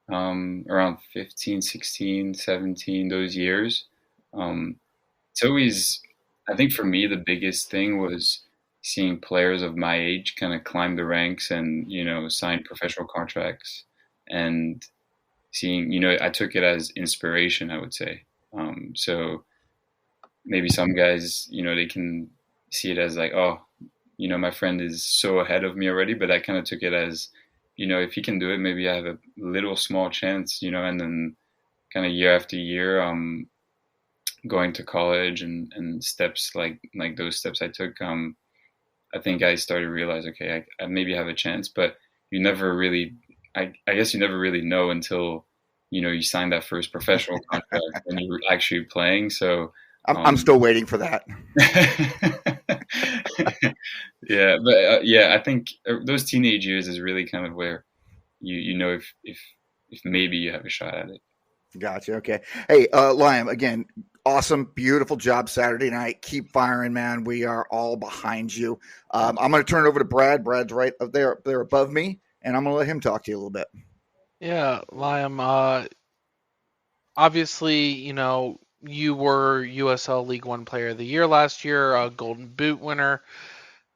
Around 15, 16, 17, those years. It's always, I think for me, the biggest thing was seeing players of my age kind of climb the ranks and, sign professional contracts, and seeing, I took it as inspiration, I would say. So maybe some guys, they can see it as like, oh, my friend is so ahead of me already, but I kind of took it as, if he can do it, maybe I have a little small chance, and then kind of year after year, going to college and steps like those steps I took, I think I started to realize, okay, I maybe have a chance, but you never really, I guess you never really know until, you sign that first professional contract and you're actually playing. So I'm still waiting for that. Yeah, but I think those teenage years is really kind of where you know if maybe you have a shot at it. Gotcha. Okay. Hey, Lyam, again, Awesome, beautiful job Saturday night. Keep firing, man. We are all behind you. I'm going to turn it over to Brad. Brad's right up there above me, and I'm going to let him talk to you a little bit. Yeah, Lyam, obviously, you were USL League One Player of the Year last year, a Golden Boot winner.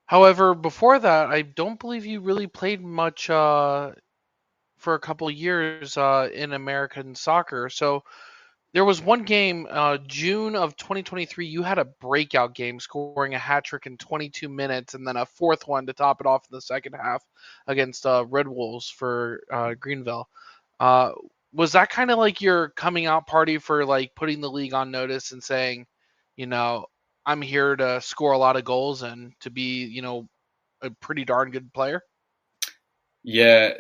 However, before that, I don't believe you really played much for a couple years in American soccer. So there was one game, June of 2023, you had a breakout game, scoring a hat trick in 22 minutes, and then a fourth one to top it off in the second half against Red Wolves for Greenville. Was that kind of like your coming out party for like putting the league on notice and saying, I'm here to score a lot of goals and to be, a pretty darn good player? Yeah,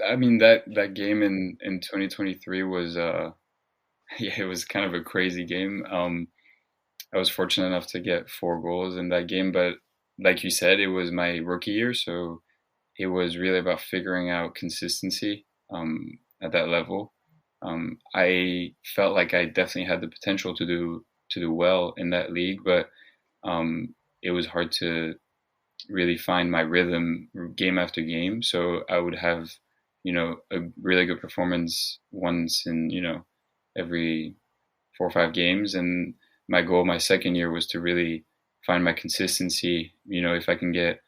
I mean that game in 2023 was yeah, it was kind of a crazy game. I was fortunate enough to get 4 goals in that game, but like you said, it was my rookie year, so it was really about figuring out consistency at that level. I felt like I definitely had the potential to do well in that league, but it was hard to really find my rhythm game after game. So I would have, a really good performance once in, every 4 or 5 games. And my goal my second year was to really find my consistency. If I can get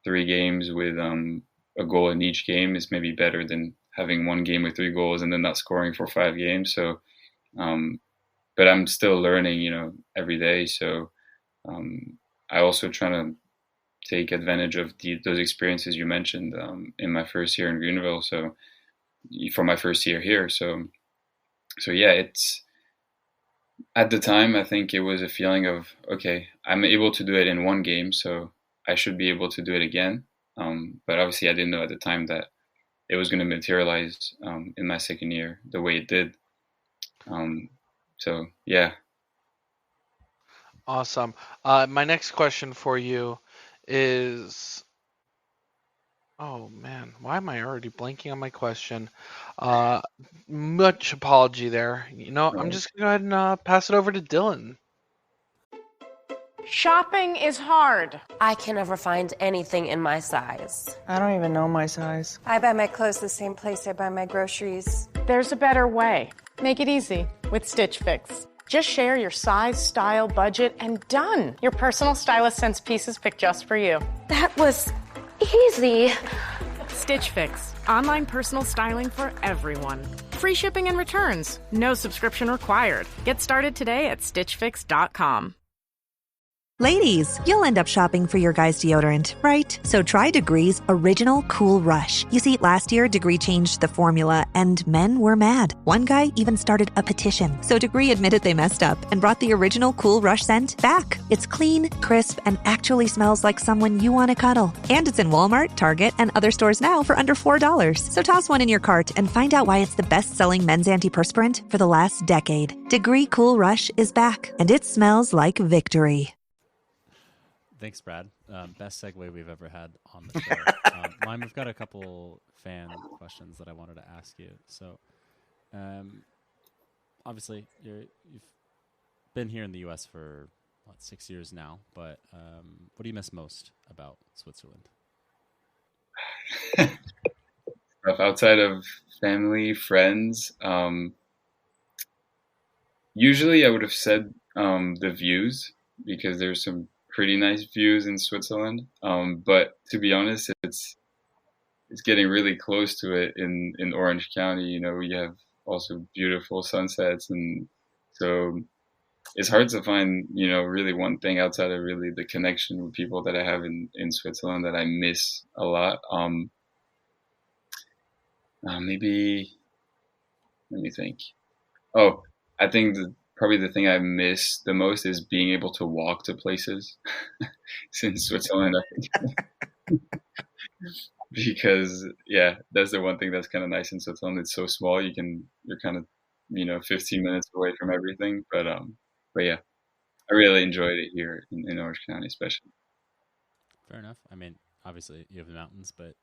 3 games with a goal in each game, is maybe better than having 1 game with 3 goals and then not scoring for 5 games. So, but I'm still learning, every day. So I also try to take advantage of those experiences you mentioned in my first year in Greenville. So for my first year here. So yeah, it's at the time, I think it was a feeling of, okay, I'm able to do it in 1 game, so I should be able to do it again. But obviously I didn't know at the time that it was going to materialize in my second year the way it did. So yeah. Awesome. My next question for you is, oh man, why am I already blanking on my question? Much apology there. I'm just gonna go ahead and pass it over to Dylan. Shopping is hard. I can never find anything in my size. I don't even know my size. I buy my clothes the same place I buy my groceries. There's a better way. Make it easy with Stitch Fix. Just share your size, style, budget, and done. Your personal stylist sends pieces picked just for you. That was easy. Stitch Fix. Online personal styling for everyone. Free shipping and returns. No subscription required. Get started today at stitchfix.com. Ladies, you'll end up shopping for your guy's deodorant, right? So try Degree's Original Cool Rush. You see, last year, Degree changed the formula, and men were mad. One guy even started a petition. So Degree admitted they messed up and brought the Original Cool Rush scent back. It's clean, crisp, and actually smells like someone you want to cuddle. And it's in Walmart, Target, and other stores now for under $4. So toss one in your cart and find out why it's the best-selling men's antiperspirant for the last decade. Degree Cool Rush is back, and it smells like victory. Thanks, Brad. Best segue we've ever had on the show. Lyam, we've got a couple fan questions that I wanted to ask you. So, obviously, you've been here in the U.S. for 6 years now, but what do you miss most about Switzerland? Outside of family, friends, usually I would have said the views, because there's some pretty nice views in Switzerland. But to be honest, it's getting really close to it in Orange County. We have also beautiful sunsets, and so it's hard to find, really one thing outside of really the connection with people that I have in Switzerland that I miss a lot. Maybe, let me think. Oh, I think probably the thing I miss the most is being able to walk to places since Switzerland, I think. Because, yeah, that's the one thing that's kind of nice in Switzerland. It's so small, you're kind of, 15 minutes away from everything. But yeah, I really enjoyed it here in Orange County, especially. Fair enough. I mean, obviously you have the mountains, but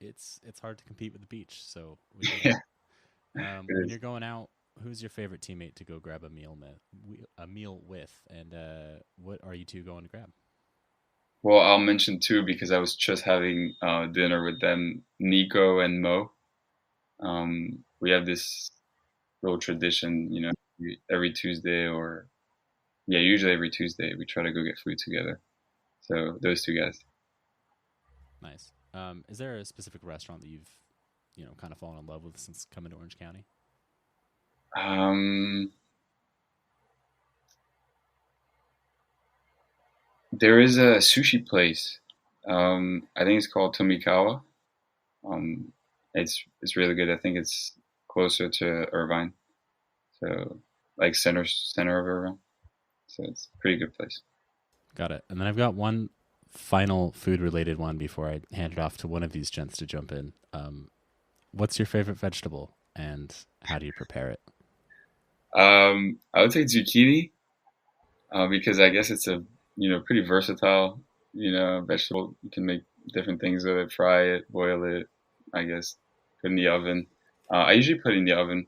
it's hard to compete with the beach. So when you're going out who's your favorite teammate to go grab a meal with, and what are you two going to grab? Well, I'll mention two because I was just having dinner with them, Nico and Mo. We have this little tradition, every Tuesday usually every Tuesday we try to go get food together. So those two guys. Nice. Is there a specific restaurant that you've, kind of fallen in love with since coming to Orange County? There is a sushi place. I think it's called Tomikawa. It's really good. I think it's closer to Irvine, so like center of Irvine. So it's a pretty good place. Got it. And then I've got one final food related one before I hand it off to one of these gents to jump in. What's your favorite vegetable and how do you prepare it? I would say zucchini because I guess it's a pretty versatile vegetable. You can make different things with it, fry it, boil it, I guess put in the oven. I usually put it in the oven,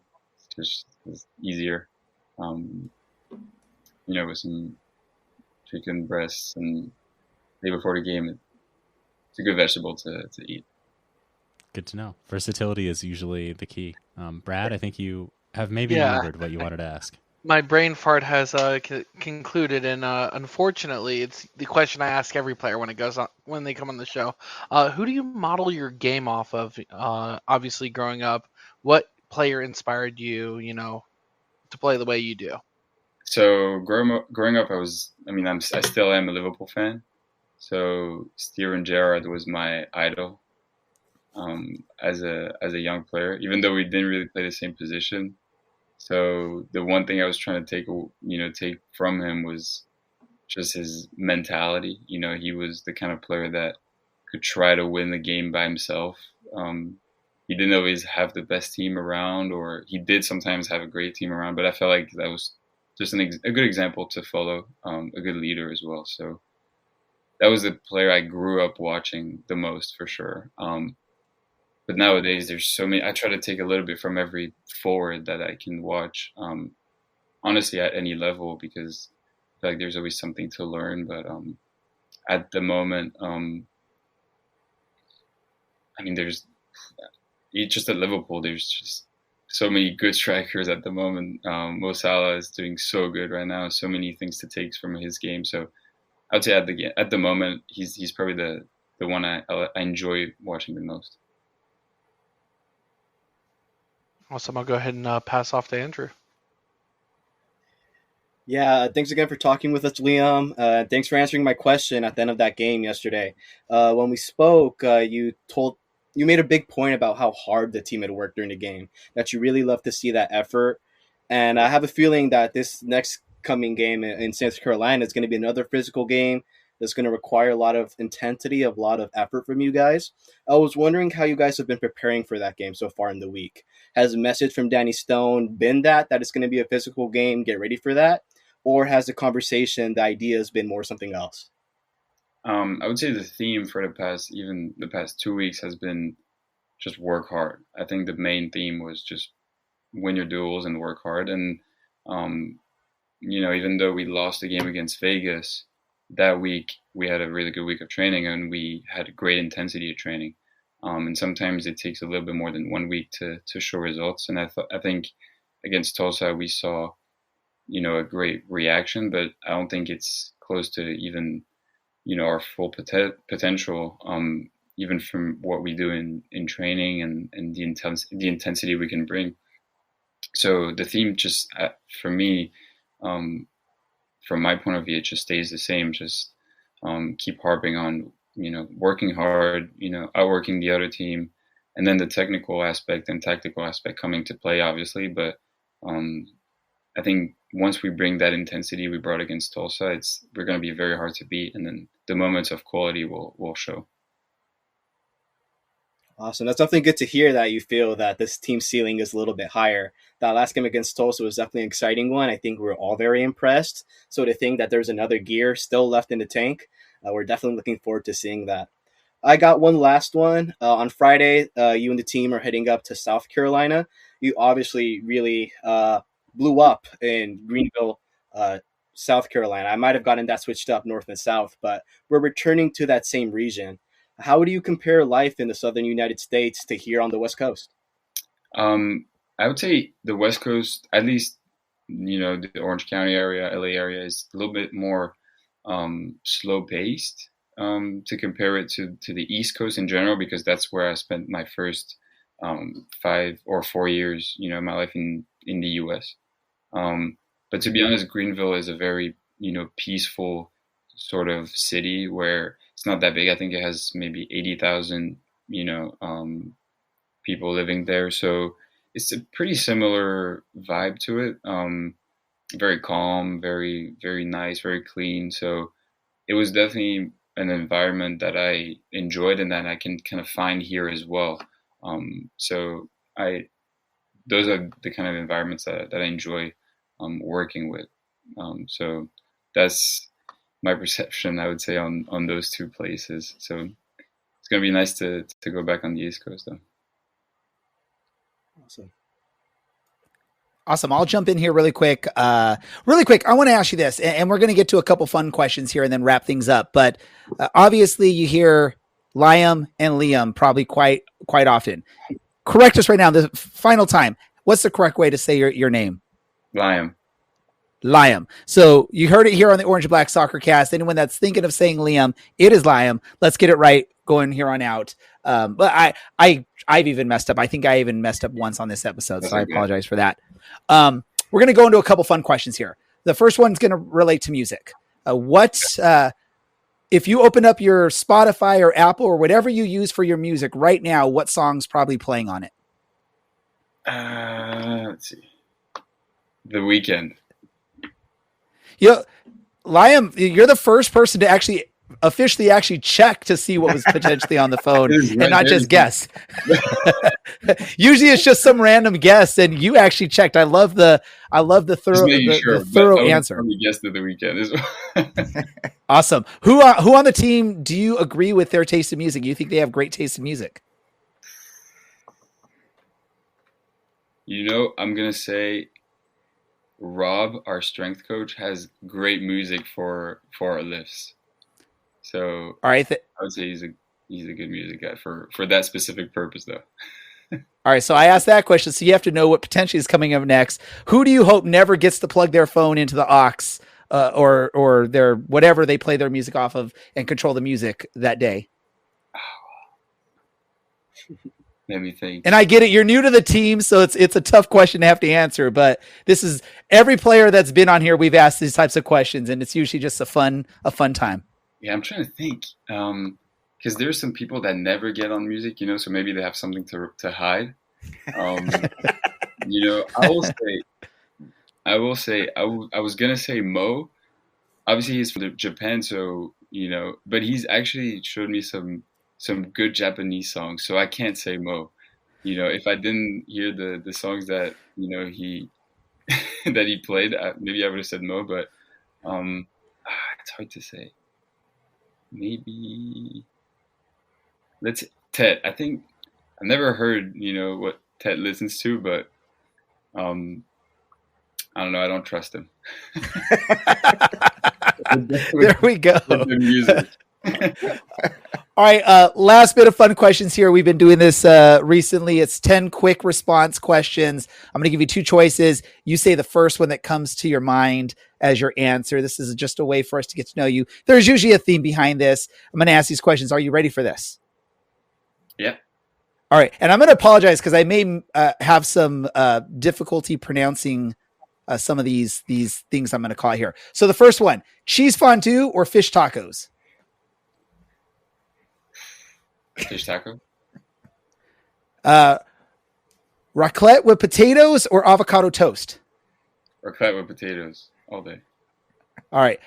just it's easier. With some chicken breasts and day before the game, it's a good vegetable to eat. Good to know. Versatility is usually the key. Brad, I think you have maybe remembered what you wanted to ask. My brain fart has concluded, and unfortunately, it's the question I ask every player when they come on the show. Who do you model your game off of? Obviously, growing up, what player inspired you, to play the way you do? So growing up, I still am a Liverpool fan. So Steven Gerrard was my idol as a young player, even though we didn't really play the same position. So the one thing I was trying to take from him was just his mentality. He was the kind of player that could try to win the game by himself. He didn't always have the best team around, or he did sometimes have a great team around, but I felt like that was just a good example to follow, a good leader as well. So that was the player I grew up watching the most for sure. But nowadays there's so many. I try to take a little bit from every forward that I can watch, honestly at any level, because I feel like there's always something to learn. But at the moment, just at Liverpool, there's just so many good strikers at the moment. Mo Salah is doing so good right now. So many things to take from his game. So I would say at the moment, he's probably the one I enjoy watching the most. Awesome. I'll go ahead and pass off to Andrew. Yeah, thanks again for talking with us, Lyam. Thanks for answering my question at the end of that game yesterday. When we spoke, you made a big point about how hard the team had worked during the game, that you really love to see that effort. And I have a feeling that this next coming game in South Carolina is going to be another physical game that's going to require a lot of intensity, a lot of effort from you guys. I was wondering how you guys have been preparing for that game so far in the week. Has a message from Danny Stone been that it's going to be a physical game, get ready for that? Or has the conversation, the idea has been more something else? I would say the theme for the past 2 weeks has been just work hard. I think the main theme was just win your duels and work hard. And, even though we lost the game against Vegas, that week we had a really good week of training and we had a great intensity of training. And sometimes it takes a little bit more than 1 week to show results. And I think against Tulsa, we saw, a great reaction, but I don't think it's close to even, our full potential, even from what we do in training and the intensity we can bring. So the theme just, for me, from my point of view, it just stays the same. Just keep harping on, working hard, outworking the other team, and then the technical aspect and tactical aspect coming to play, obviously. But I think once we bring that intensity we brought against Tulsa, we're going to be very hard to beat, and then the moments of quality will show. Awesome. That's definitely good to hear that you feel that this team ceiling is a little bit higher. That last game against Tulsa was definitely an exciting one. I think we're all very impressed. So to think that there's another gear still left in the tank, we're definitely looking forward to seeing that. I got one last one. On Friday, you and the team are heading up to South Carolina. You obviously really blew up in Greenville, South Carolina. I might have gotten that switched up north and south, but we're returning to that same region. How would you compare life in the southern United States to here on the West Coast? I would say the West Coast, at least, the Orange County area, LA area, is a little bit more slow paced. To compare it to the East Coast in general, because that's where I spent my first 5 or 4 years, my life in the U.S. But to be honest, Greenville is a very, peaceful sort of city where it's not that big. I think it has maybe 80,000, people living there. So it's a pretty similar vibe to it. Very calm, very, very nice, very clean. So it was definitely an environment that I enjoyed and that I can kind of find here as well. So those are the kind of environments that I enjoy working with. So that's my perception, I would say, on those two places. So it's going to be nice to go back on the East Coast, though. Awesome. I'll jump in here really quick. I want to ask you this, and we're going to get to a couple fun questions here and then wrap things up. But obviously you hear Lyam and Lyam probably quite often. Correct us right now, the final time. What's the correct way to say your name? Lyam. So you heard it here on the Orange and Black Soccer Cast. Anyone that's thinking of saying Lyam, it is Lyam. Let's get it right going here on out. But I've even messed up. I think I even messed up once on this episode, so I apologize for that. We're going to go into a couple fun questions here. The first one's going to relate to music. If you open up your Spotify or Apple or whatever you use for your music right now, what song's probably playing on it? Let's see. The Weeknd. Lyam, you're the first person to actually officially check to see what was potentially on the phone and not just guess. Usually it's just some random guess, and you actually checked. I love the thorough answer. Guess to The Weeknd as well. Awesome. Who on the team do you agree with their taste in music? You think they have great taste in music? I'm gonna say Rob, our strength coach, has great music for our lifts. So all right, I would say he's a good music guy for that specific purpose, though. All right, so I asked that question, so you have to know what potentially is coming up next. Who do you hope never gets to plug their phone into the aux or their whatever they play their music off of and control the music that day? Let me think. And I get it, you're new to the team, so it's a tough question to have to answer. But this is every player that's been on here. We've asked these types of questions, and it's usually just a fun time. Yeah, I'm trying to think. Because there's some people that never get on music, so maybe they have something to hide. I was gonna say Mo. Obviously, he's from Japan, so but he's actually showed me some good Japanese songs, so I can't say Mo. If I didn't hear the songs that he that he played, maybe I would have said Mo. But it's hard to say. Maybe let's Ted. I think I've never heard what Ted listens to, but I don't know. I don't trust him. There we go. Music. All right, last bit of fun questions here. We've been doing this recently. It's 10 quick response questions. I'm going to give you 2 choices. You say the first one that comes to your mind as your answer. This is just a way for us to get to know you. There's usually a theme behind this. I'm going to ask these questions. Are you ready for this? Yeah. All right, and I'm going to apologize because I may have some difficulty pronouncing some of these things I'm going to call here. So the first one, cheese fondue or fish tacos? Fish taco. Raclette with potatoes or avocado toast? Raclette with potatoes all day. All right.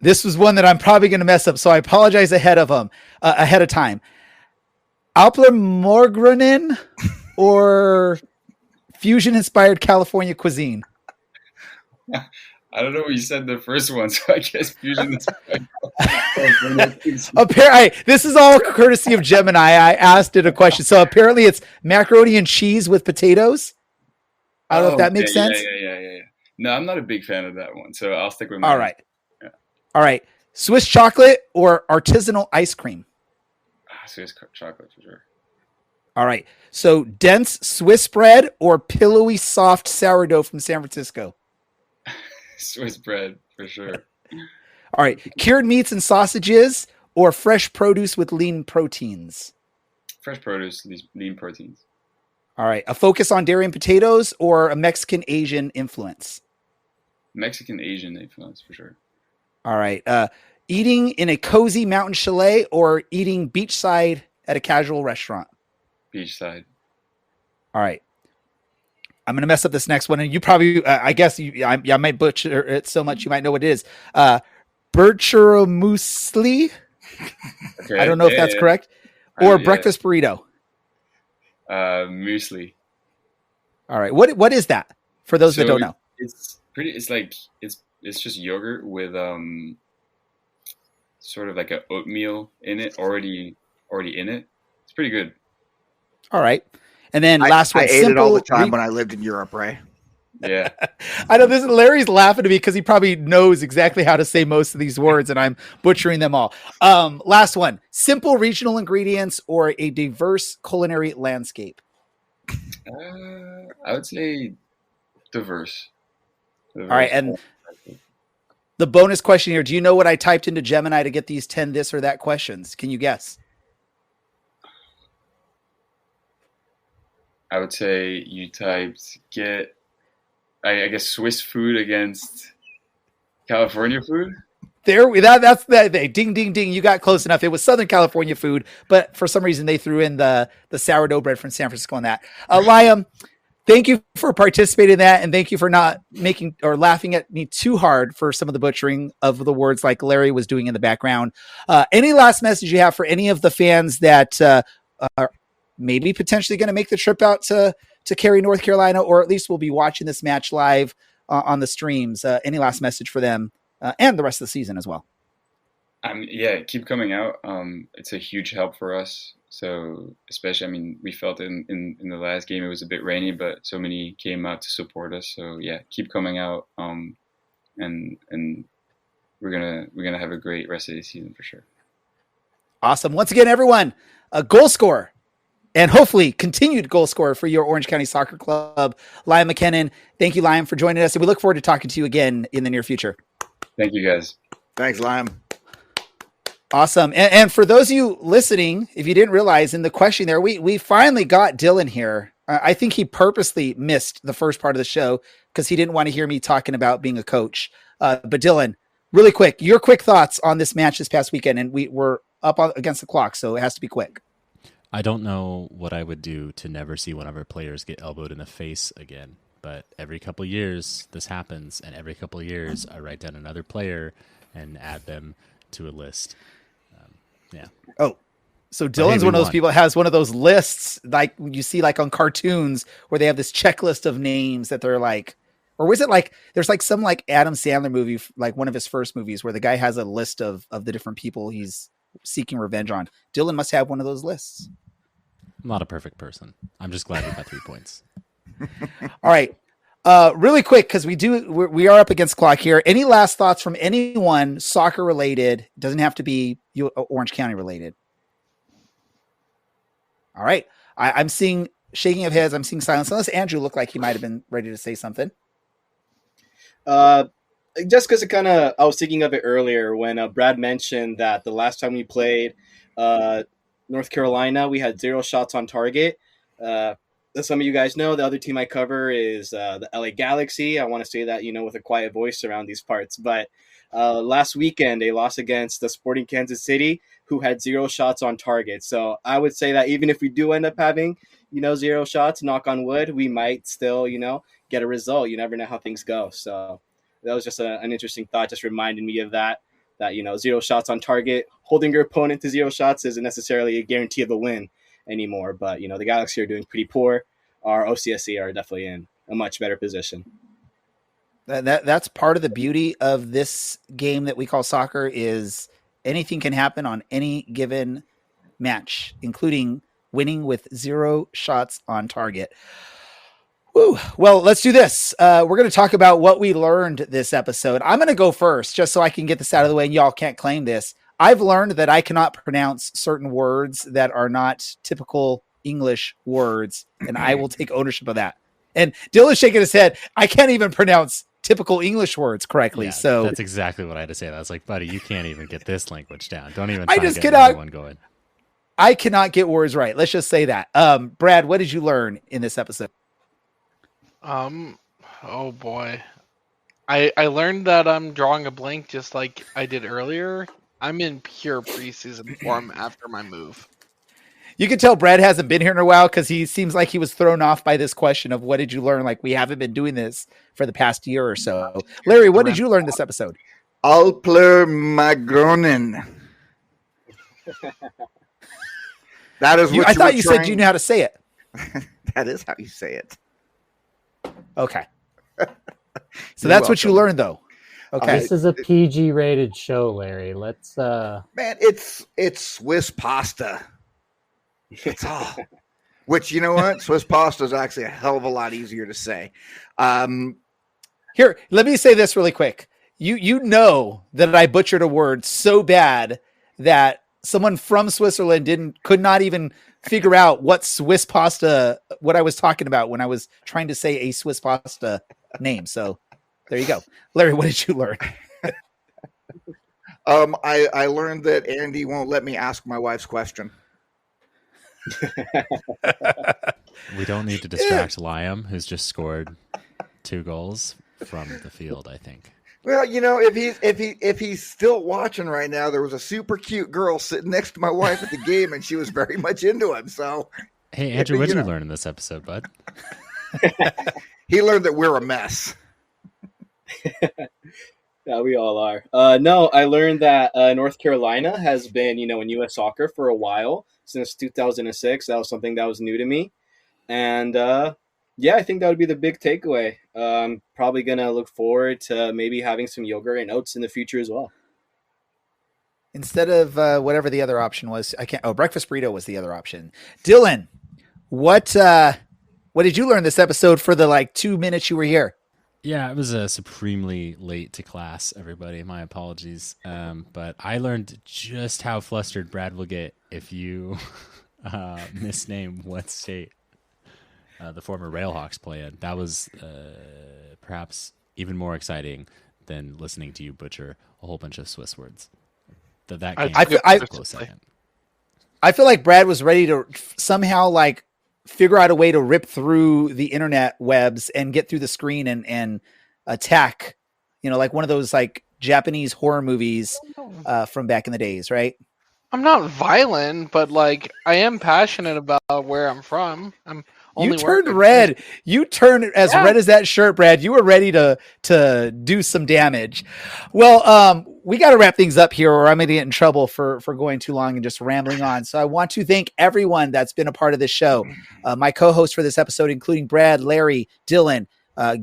This was one that I'm probably going to mess up, so I apologize ahead of time. Apfelmorgranen or fusion-inspired California cuisine? I don't know what you said the first one, so I guess fusion is. Apparently, this is all courtesy of Gemini. I asked it a question. So apparently it's macaroni and cheese with potatoes. I don't know if that makes sense. Yeah. No, I'm not a big fan of that one, so I'll stick with All right. Yeah. All right. Swiss chocolate or artisanal ice cream? Swiss chocolate for sure. All right. So dense Swiss bread or pillowy soft sourdough from San Francisco? Swiss bread for sure. All right. Cured meats and sausages or fresh produce with lean proteins? Fresh produce, lean proteins. All right. A focus on dairy and potatoes or a Mexican Asian influence? Mexican Asian influence for sure. All right. Eating in a cozy mountain chalet or eating beachside at a casual restaurant? Beachside. All right. I'm going to mess up this next one. And you probably, I guess I might butcher it so much you might know what it is. Burcheramusli. Okay. I don't know if that's correct. Or breakfast burrito. Muesli. All right. What is that for those that don't know? It's just yogurt with sort of like an oatmeal in it already in it. It's pretty good. All right. And then last one. I ate it all the time when I lived in Europe, right? Yeah. I know Larry's laughing at me because he probably knows exactly how to say most of these words and I'm butchering them all. Last one. Simple regional ingredients or a diverse culinary landscape? I would say diverse. All right. And the bonus question here. Do you know what I typed into Gemini to get these 10 this or that questions? Can you guess? I would say you typed I guess Swiss food against California food. That's that. Ding, ding, ding. You got close enough. It was Southern California food, but for some reason they threw in the sourdough bread from San Francisco on that. Lyam, thank you for participating in that. And thank you for not making or laughing at me too hard for some of the butchering of the words like Larry was doing in the background. Any last message you have for any of the fans that are maybe potentially going to make the trip out to Cary, North Carolina, or at least we'll be watching this match live on the streams. Any last message for them and the rest of the season as well? Keep coming out. It's a huge help for us. So especially, we felt in the last game, it was a bit rainy, but so many came out to support us. So yeah, keep coming out. And we're going to have a great rest of the season for sure. Awesome. Once again, everyone, a goal scorer and hopefully continued goal scorer for your Orange County Soccer Club, Lyam MacKinnon. Thank you, Lyam, for joining us. And we look forward to talking to you again in the near future. Thank you, guys. Thanks, Lyam. Awesome. And for those of you listening, if you didn't realize in the question there, we finally got Dylan here. I think he purposely missed the first part of the show because he didn't want to hear me talking about being a coach. But Dylan, really quick, your quick thoughts on this match this past weekend. And we're up against the clock, so it has to be quick. I don't know what I would do to never see one of our players get elbowed in the face again. But every couple of years, this happens. And every couple of years, I write down another player and add them to a list. Yeah. Oh, so Dylan's one of those people that has one of those lists like you see like on cartoons where they have this checklist of names that they're like, or was it like, there's like some like Adam Sandler movie, like one of his first movies where the guy has a list of the different people he's seeking revenge on. Dylan must have one of those lists. I'm not a perfect person. I'm just glad we got 3 points. All right. Really quick, because we are up against clock here. Any last thoughts from anyone soccer related? Doesn't have to be Orange County related. All right. I'm seeing shaking of heads. I'm seeing silence. Unless Andrew looked like he might have been ready to say something. Just because I was thinking of it earlier when Brad mentioned that the last time we played North Carolina, we had 0 shots on target. As some of you guys know, the other team I cover is the LA Galaxy. I want to say that, with a quiet voice around these parts. But last weekend, they lost against the Sporting Kansas City, who had 0 shots on target. So I would say that even if we do end up having, 0 shots, knock on wood, we might still, get a result. You never know how things go. So that was just an interesting thought, just reminded me of that 0 shots on target. Holding your opponent to 0 shots isn't necessarily a guarantee of a win anymore, but the Galaxy are doing pretty poor. Our OCSC are definitely in a much better position. That's part of the beauty of this game that we call soccer is anything can happen on any given match, including winning with 0 shots on target. Woo. Well, let's do this. We're going to talk about what we learned this episode. I'm going to go first just so I can get this out of the way and y'all can't claim this. I've learned that I cannot pronounce certain words that are not typical English words, and I will take ownership of that. And Dylan's shaking his head. I can't even pronounce typical English words correctly. Yeah, so that's exactly what I had to say. I was like, buddy, you can't even get this language down. Don't even try I just to get cannot, one going. I cannot get words right. Let's just say that. Brad, what did you learn in this episode? Oh boy. I learned that I'm drawing a blank just like I did earlier. I'm in pure preseason form after my move. You can tell Brad hasn't been here in a while because he seems like he was thrown off by this question of what did you learn? Like we haven't been doing this for the past year or so. Larry, what did you learn this episode? Alpler Magronen. That is what I thought you said you knew how to say it. That is how you say it. Okay. So that's what you learned, though. Okay. This is a PG rated show, Larry. Let's Man, it's Swiss pasta. It's all. Which, you know what? Swiss pasta is actually a hell of a lot easier to say. Here, let me say this really quick. You know that I butchered a word so bad that someone from Switzerland could not even figure out what I was talking about when I was trying to say a Swiss pasta name. So there you go. Larry, what did you learn? I learned that Andy won't let me ask my wife's question. We don't need to distract Lyam, who's just scored 2 goals from the field, I think. Well, you know, if he's still watching right now, there was a super cute girl sitting next to my wife at the game, and she was very much into him. So, hey, Andrew, what did you learn in this episode, bud? He learned that we're a mess. Yeah, we all are. No, I learned that North Carolina has been, in U.S. soccer for a while, since 2006. That was something that was new to me. And, I think that would be the big takeaway. I'm probably going to look forward to maybe having some yogurt and oats in the future as well. Instead of whatever the other option was, breakfast burrito was the other option. Dylan, what did you learn this episode for the 2 minutes you were here? Yeah, it was supremely late to class, everybody. My apologies. But I learned just how flustered Brad will get if you misname what state the former Railhawks play in. That was perhaps even more exciting than listening to you butcher a whole bunch of Swiss words. That game was a close second. I feel like Brad was ready to somehow figure out a way to rip through the internet webs and get through the screen and attack, like one of those Japanese horror movies from back in the days, right? I'm not violent, but I am passionate about where I'm from. You turned red. You turned as red as that shirt, Brad. You were ready to do some damage. Well, we got to wrap things up here or I'm going to get in trouble for going too long and just rambling on. So I want to thank everyone that's been a part of this show. My co-host for this episode, including Brad, Larry, Dylan,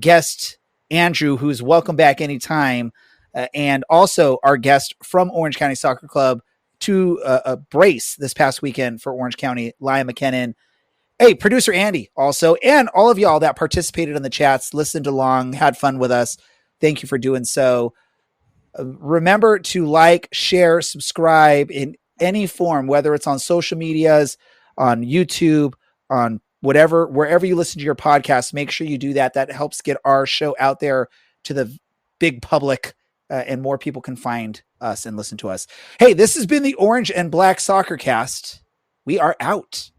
guest Andrew, who's welcome back anytime. And also our guest from Orange County Soccer Club to a brace this past weekend for Orange County, Lyam MacKinnon. Hey, producer Andy also, and all of y'all that participated in the chats, listened along, had fun with us. Thank you for doing so. Remember to like, share, subscribe in any form, whether it's on social medias, on YouTube, on wherever you listen to your podcast. Make sure you do that. That helps get our show out there to the big public and more people can find us and listen to us. Hey, this has been the Orange and Black Soccer Cast. We are out.